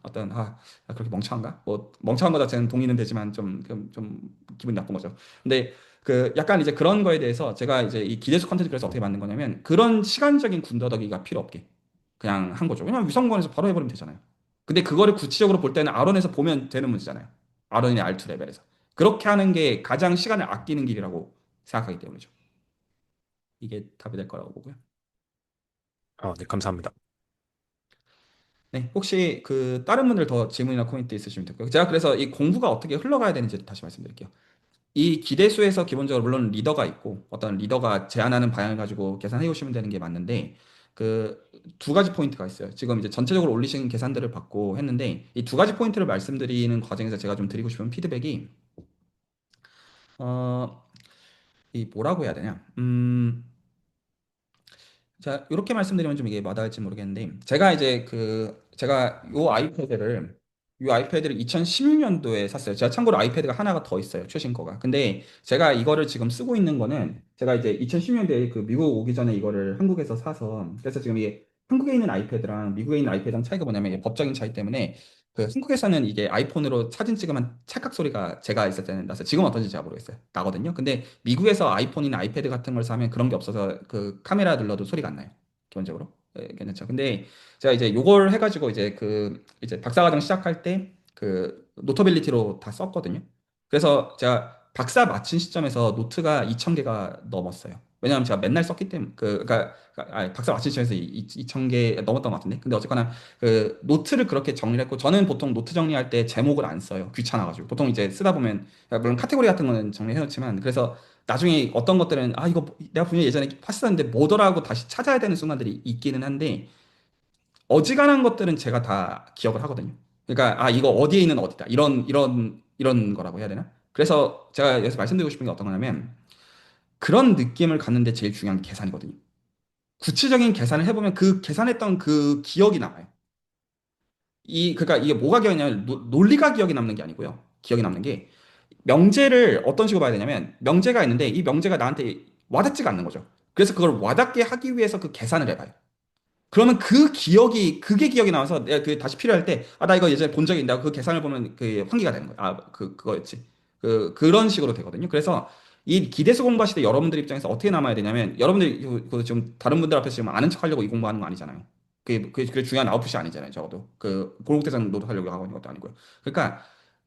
그렇게 멍청한가? 뭐, 멍청한 거 자체는 동의는 되지만 좀 기분이 나쁜 거죠. 근데 약간 이제 그런 거에 대해서 제가 이제 이 기대수 컨텐츠 그래서 어떻게 만든 거냐면 그런 시간적인 군더더기가 필요 없게. 그냥 한 거죠. 왜냐면 위성권에서 바로 해버리면 되잖아요. 근데 그거를 구체적으로 볼 때는 아론에서 보면 되는 문제잖아요. 아론의 R2 레벨에서. 그렇게 하는 게 가장 시간을 아끼는 길이라고 생각하기 때문이죠. 이게 답이 될 거라고 보고요. 네, 감사합니다. 네, 혹시 그 다른 분들 더 질문이나 코멘트 있으시면 될까요? 제가 그래서 이 공부가 어떻게 흘러가야 되는지 다시 말씀드릴게요. 이 기대수에서 기본적으로 물론 리더가 있고 어떤 리더가 제안하는 방향을 가지고 계산해 오시면 되는 게 맞는데 그 두 가지 포인트가 있어요. 지금 이제 전체적으로 올리신 계산들을 받고 했는데 이 두 가지 포인트를 말씀드리는 과정에서 제가 좀 드리고 싶은 피드백이 어, 이 뭐라고 해야 되냐? 자, 이렇게 말씀드리면 좀 이게 와닿을지 모르겠는데, 제가 요 아이패드를 2016년도에 샀어요. 제가 참고로 아이패드가 하나가 더 있어요. 최신 거가. 근데 제가 이거를 지금 쓰고 있는 거는, 제가 이제 2016년도에 그 미국 오기 전에 이거를 한국에서 사서, 그래서 지금 이게 한국에 있는 아이패드랑 미국에 있는 아이패드랑 차이가 뭐냐면, 이게 법적인 차이 때문에, 그 한국에서는 이게 아이폰으로 사진 찍으면 찰칵 소리가 제가 있을 때는 나서 지금 어떤지 제가 모르겠어요. 나거든요. 근데 미국에서 아이폰이나 아이패드 같은 걸 사면 그런 게 없어서 그 카메라 눌러도 소리가 안 나요. 기본적으로. 예, 괜찮죠. 근데 제가 이제 요걸 해가지고 이제 그 이제 박사과정 시작할 때 그 노터빌리티로 다 썼거든요. 그래서 제가 박사 마친 시점에서 노트가 2,000개가 넘었어요. 왜냐하면 제가 맨날 썼기 때문에 박사 마친 시점에서 2,000개 넘었던 것 같은데. 근데 어쨌거나 그 노트를 그렇게 정리를 했고 저는 보통 노트 정리할 때 제목을 안 써요. 귀찮아가지고. 보통 이제 쓰다 보면 물론 카테고리 같은 거는 정리해 놓지만 그래서 나중에 어떤 것들은 아 이거 내가 분명히 예전에 봤었는데 뭐더라고 다시 찾아야 되는 순간들이 있기는 한데 어지간한 것들은 제가 다 기억을 하거든요. 그러니까 아 이거 어디에 있는 어디다 이런 거라고 해야 되나? 그래서 제가 여기서 말씀드리고 싶은 게 어떤 거냐면 그런 느낌을 갖는데 제일 중요한 게 계산이거든요. 구체적인 계산을 해보면 그 계산했던 그 기억이 남아요. 이 그러니까 이게 뭐가 기억이냐면 논리가 기억이 남는 게 아니고요. 기억이 남는 게 명제를 어떤 식으로 봐야 되냐면 명제가 있는데 이 명제가 나한테 와닿지가 않는 거죠. 그래서 그걸 와닿게 하기 위해서 그 계산을 해봐요. 그러면 그게 기억이 나와서 내가 그 다시 필요할 때, 아, 나 이거 예전에 본 적이 있다. 그 계산을 보면 그 환기가 되는 거야. 아, 그거였지. 그런 식으로 되거든요. 그래서 이 기대수 공부하실 때 여러분들 입장에서 어떻게 남아야 되냐면, 여러분들이 지금 다른 분들 앞에서 지금 아는 척 하려고 이 공부하는 거 아니잖아요. 그게 중요한 아웃풋이 아니잖아요. 적어도. 그, 골국대장 노릇하려고 하고 있는 것도 아니고요. 그러니까,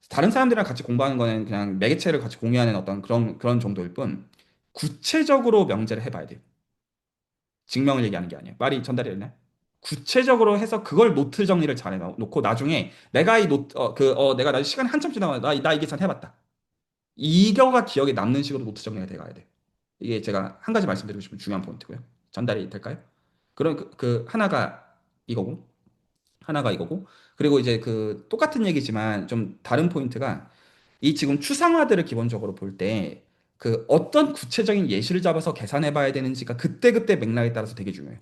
다른 사람들이랑 같이 공부하는 거는 그냥 매개체를 같이 공유하는 어떤 그런 정도일 뿐, 구체적으로 명제를 해봐야 돼요. 증명을 얘기하는 게 아니에요. 말이 전달이 됐나요? 구체적으로 해서 그걸 노트 정리를 잘 해놓고 나중에 내가 이 노트 내가 나중에 시간이 한참 지나면 나 이 계산 해봤다. 이거가 기억에 남는 식으로 노트 정리가 돼가야 돼. 이게 제가 한 가지 말씀드리고 싶은 중요한 포인트고요. 전달이 될까요? 그럼 그 하나가 이거고 하나가 이거고 그리고 이제 그 똑같은 얘기지만 좀 다른 포인트가 이 지금 추상화들을 기본적으로 볼 때 그 어떤 구체적인 예시를 잡아서 계산해 봐야 되는지가 그때그때 맥락에 따라서 되게 중요해요.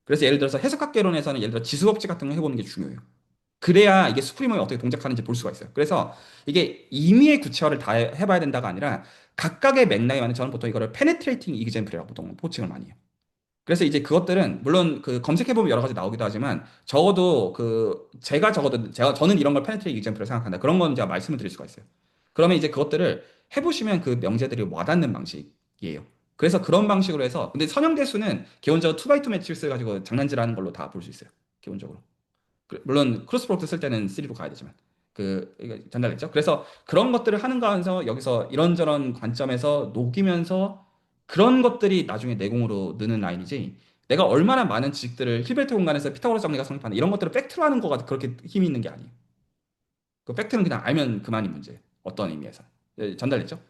그래서 예를 들어서 해석학개론에서는 예를 들어 지수법칙 같은 거 해보는 게 중요해요. 그래야 이게 수프리머에 어떻게 동작하는지 볼 수가 있어요. 그래서 이게 임의의 구체화를 다 해봐야 된다가 아니라 각각의 맥락에 맞는 저는 보통 이거를 페네트레이팅 이그젠플이라고 보통 호칭을 많이 해요. 그래서 이제 그것들은 물론 그 검색해보면 여러 가지 나오기도 하지만 적어도 저는 이런 걸 페네트레이팅 이그젠플을 생각한다. 그런 건 제가 말씀을 드릴 수가 있어요. 그러면 이제 그것들을 해보시면 그 명제들이 와닿는 방식이에요. 그래서 그런 방식으로 해서 근데 선형대수는 기본적으로 2x2 매트릭스 가지고 장난질하는 걸로 다 볼 수 있어요. 기본적으로. 물론 크로스 프로덕트 쓸 때는 3로 가야 되지만 이거 전달됐죠? 그래서 그런 것들을 하는 거에서 여기서 이런저런 관점에서 녹이면서 그런 것들이 나중에 내공으로 느는 라인이지 내가 얼마나 많은 지식들을 힐베르트 공간에서 피타고라스 정리가 성립하는 이런 것들을 팩트로 하는 거가 그렇게 힘이 있는 게 아니에요. 그 팩트는 그냥 알면 그만인 문제. 어떤 의미에서. 전달됐죠?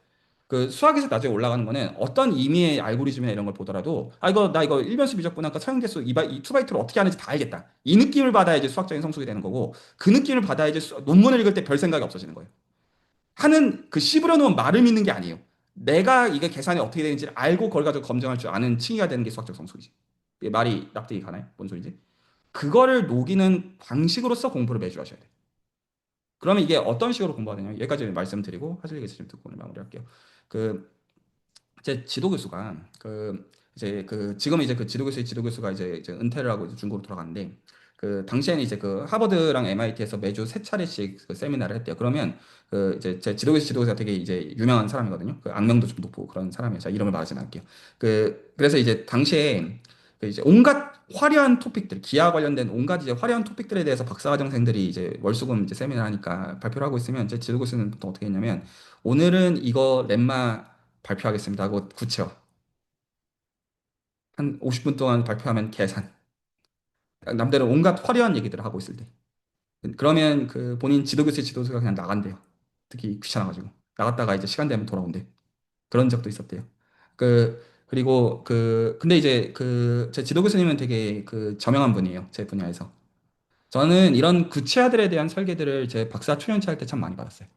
그 수학에서 나중에 올라가는 거는 어떤 의미의 알고리즘이나 이런 걸 보더라도 아 이거 나 이거 1변수 비적분하니까 사용대수 2x2를 어떻게 하는지 다 알겠다. 이 느낌을 받아야지 수학적인 성숙이 되는 거고 그 느낌을 받아야지 논문을 읽을 때 별 생각이 없어지는 거예요. 하는 그 씹으려 놓은 말을 믿는 게 아니에요. 내가 이게 계산이 어떻게 되는지 알고 그걸 가지고 검증할 줄 아는 층이가 되는 게 수학적 성숙이지. 이게 말이 납득이 가나요? 뭔 소리지? 그거를 녹이는 방식으로서 공부를 매주 하셔야 돼요. 그러면 이게 어떤 식으로 공부가 되냐? 여기까지 말씀드리고 하실 얘기 있으시면 듣고 오늘 마무리할게요. 그 제 지도 교수가 이제 지금 이제 그 지도 교수가 이제 은퇴를 하고 이제 중국으로 돌아갔는데 그 당시에는 이제 그 하버드랑 MIT에서 매주 세 차례씩 그 세미나를 했대요. 그러면 그 이제 제 지도 교수가 되게 이제 유명한 사람이거든요. 그 악명도 좀 높고 그런 사람이에요. 제가 이름을 말하진 않을게요. 그래서 이제 당시에 그 이제 온갖 화려한 토픽들, 기아 관련된 온갖 이제 화려한 토픽들에 대해서 박사과정생들이 이제 월수금 이제 세미나 하니까 발표를 하고 있으면 제 지도 교수는 보통 어떻게 했냐면 오늘은 이거 렘마 발표하겠습니다 하고 구체화. 한 50분 동안 발표하면 계산. 남들은 온갖 화려한 얘기들을 하고 있을 때. 그러면 그 본인 지도교수 지도자가 그냥 나간대요. 특히 귀찮아가지고. 나갔다가 이제 시간 되면 돌아온대. 그런 적도 있었대요. 그리고 근데 이제 제 지도 교수님은 되게 저명한 분이에요. 제 분야에서. 저는 이런 구체화들에 대한 설계들을 제 박사 초년치 할 때 참 많이 받았어요.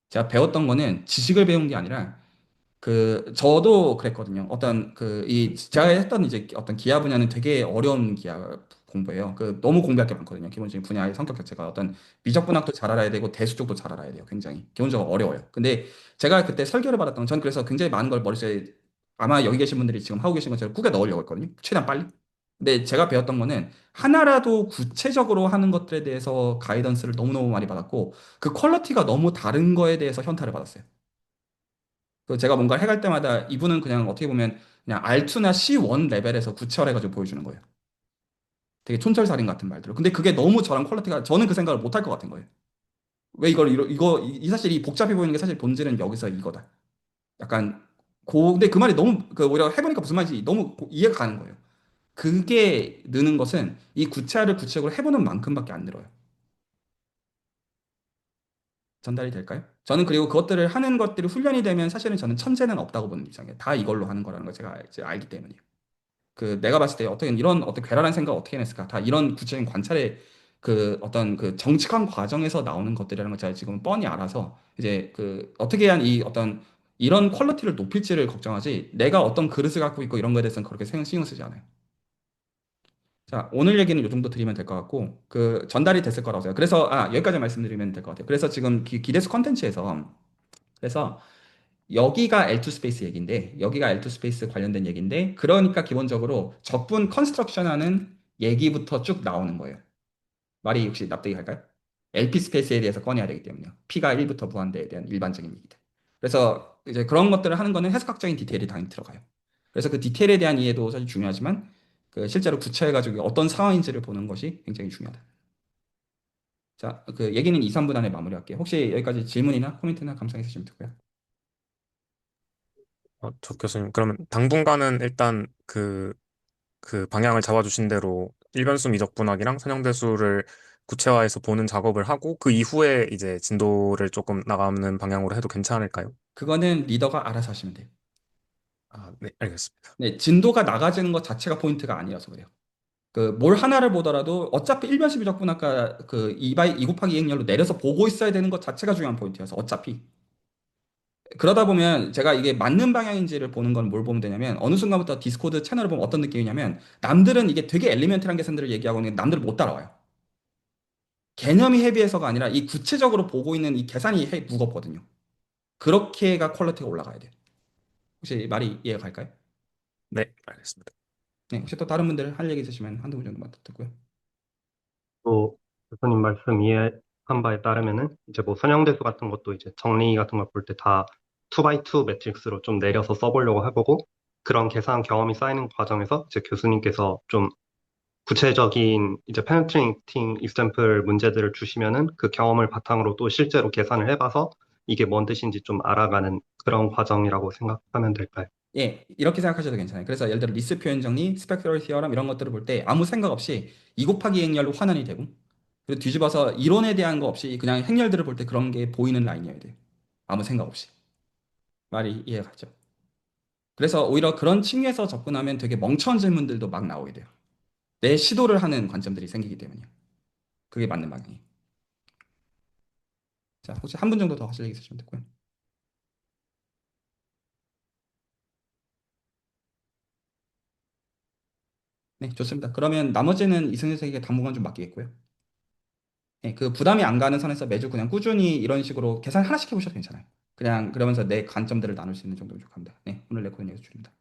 제가 배웠던 거는 지식을 배운 게 아니라 저도 그랬거든요. 제가 했던 이제 어떤 기아 분야는 되게 어려운 기아 공부예요. 너무 공부할 게 많거든요. 기본적인 분야의 성격 자체가 어떤 미적분학도 잘 알아야 되고 대수 쪽도 잘 알아야 돼요. 굉장히. 기본적으로 어려워요. 근데 제가 그때 설계를 받았던 건, 전 그래서 굉장히 많은 걸 머릿속에 아마 여기 계신 분들이 지금 하고 계신 것처럼 꾸겨 넣으려고 했거든요. 최대한 빨리. 근데 제가 배웠던 거는 하나라도 구체적으로 하는 것들에 대해서 가이던스를 너무너무 많이 받았고 그 퀄리티가 너무 다른 거에 대해서 현타를 받았어요. 제가 뭔가를 해갈 때마다 이분은 그냥 어떻게 보면 그냥 R2나 C1 레벨에서 구체화해가지고 보여주는 거예요. 되게 촌철살인 같은 말들을. 근데 그게 너무 저랑 퀄리티가, 저는 그 생각을 못 할 것 같은 거예요. 왜 사실 이 복잡해 보이는 게 사실 본질은 여기서 이거다. 약간, 근데 그 말이 너무, 오히려 해보니까 무슨 말인지 너무 이해가 가는 거예요. 그게 느는 것은 이 구체화를 구체적으로 해보는 만큼밖에 안 늘어요. 전달이 될까요? 저는 그리고 그것들을 하는 것들이 훈련이 되면 사실은 저는 천재는 없다고 보는 입장이에요. 다 이걸로 하는 거라는 걸 제가 이제 알기 때문이에요. 내가 봤을 때 어떻게 이런 어떤 괴랄한 생각 어떻게 해냈을까? 다 이런 구체적인 관찰의 어떤 정직한 과정에서 나오는 것들이라는 걸 제가 지금 뻔히 알아서 이제 어떻게 한 이 어떤 이런 퀄리티를 높일지를 걱정하지 내가 어떤 그릇을 갖고 있고 이런 거에 대해서는 그렇게 신경 쓰지 않아요. 자, 오늘 얘기는 이 정도 드리면 될 것 같고 전달이 됐을 거라고 생각해요. 그래서 여기까지 말씀드리면 될 것 같아요. 그래서 지금 기대수 컨텐츠에서 그래서 여기가 L2 스페이스 얘기인데 여기가 L2 스페이스 관련된 얘기인데 그러니까 기본적으로 적분 컨스트럭션 하는 얘기부터 쭉 나오는 거예요. 말이 혹시 납득이 갈까요? LP 스페이스에 대해서 꺼내야 되기 때문에요. P가 1부터 무한대에 대한 일반적인 얘기들. 그래서 이제 그런 것들을 하는 거는 해석학적인 디테일이 당연히 들어가요. 그래서 그 디테일에 대한 이해도 사실 중요하지만 실제로 구체해가지고 어떤 상황인지를 보는 것이 굉장히 중요하다. 자, 얘기는 2, 3분 안에 마무리할게요. 혹시 여기까지 질문이나 코멘트나 감상 있으시면 듣고요. 저 교수님, 그러면 당분간은 일단 그 방향을 잡아주신 대로 일변수 미적분학이랑 선형대수를 구체화해서 보는 작업을 하고 그 이후에 이제 진도를 조금 나가는 방향으로 해도 괜찮을까요? 그거는 리더가 알아서 하시면 돼요. 네, 알겠습니다. 네, 진도가 나가지는 것 자체가 포인트가 아니라서 그래요. 뭘 하나를 보더라도 어차피 일변식 미적분 아까 2 곱하기 2행렬로 내려서 보고 있어야 되는 것 자체가 중요한 포인트여서 어차피. 그러다 보면 제가 이게 맞는 방향인지를 보는 건 뭘 보면 되냐면 어느 순간부터 디스코드 채널을 보면 어떤 느낌이냐면 남들은 이게 되게 엘리멘트한 계산들을 얘기하고 있는데 남들은 못 따라와요. 개념이 헤비해서가 아니라 이 구체적으로 보고 있는 이 계산이 무겁거든요. 그렇게가 퀄리티가 올라가야 돼요. 혹시 말이 이해가 갈까요? 네, 알겠습니다. 네, 혹시 또 다른 분들 할 얘기 있으시면 한두 분 정도만 듣고요. 또 교수님 말씀 이해한 바에 따르면은 이제 뭐 선형대수 같은 것도 이제 정리 같은 걸 볼 때 다 2x2 매트릭스로 좀 내려서 써보려고 해보고 그런 계산 경험이 쌓이는 과정에서 이제 교수님께서 좀 구체적인 이제 penetrating example 문제들을 주시면은 그 경험을 바탕으로 또 실제로 계산을 해봐서 이게 뭔 뜻인지 좀 알아가는 그런 과정이라고 생각하면 될까요? 예, 이렇게 생각하셔도 괜찮아요. 그래서 예를 들어 리스 표현 정리, 스펙트럴 티어럼 이런 것들을 볼 때 아무 생각 없이 2 곱하기 행렬로 환원이 되고 그리고 뒤집어서 이론에 대한 거 없이 그냥 행렬들을 볼 때 그런 게 보이는 라인이어야 돼요. 아무 생각 없이. 말이 이해가 가죠? 그래서 오히려 그런 층에서 접근하면 되게 멍청한 질문들도 막 나오게 돼요. 내 시도를 하는 관점들이 생기기 때문이에요. 그게 맞는 방향이에요. 자, 혹시 한 분 정도 더 하실 얘기 있으시면 됐고요. 네, 좋습니다. 그러면 나머지는 이승현 선생에게 당분간 좀 맡기겠고요. 네, 부담이 안 가는 선에서 매주 그냥 꾸준히 이런 식으로 계산 하나씩 해보셔도 괜찮아요. 그냥 그러면서 내 관점들을 나눌 수 있는 정도면 좋겠습니다. 네, 오늘 레코드 여기서 줄입니다.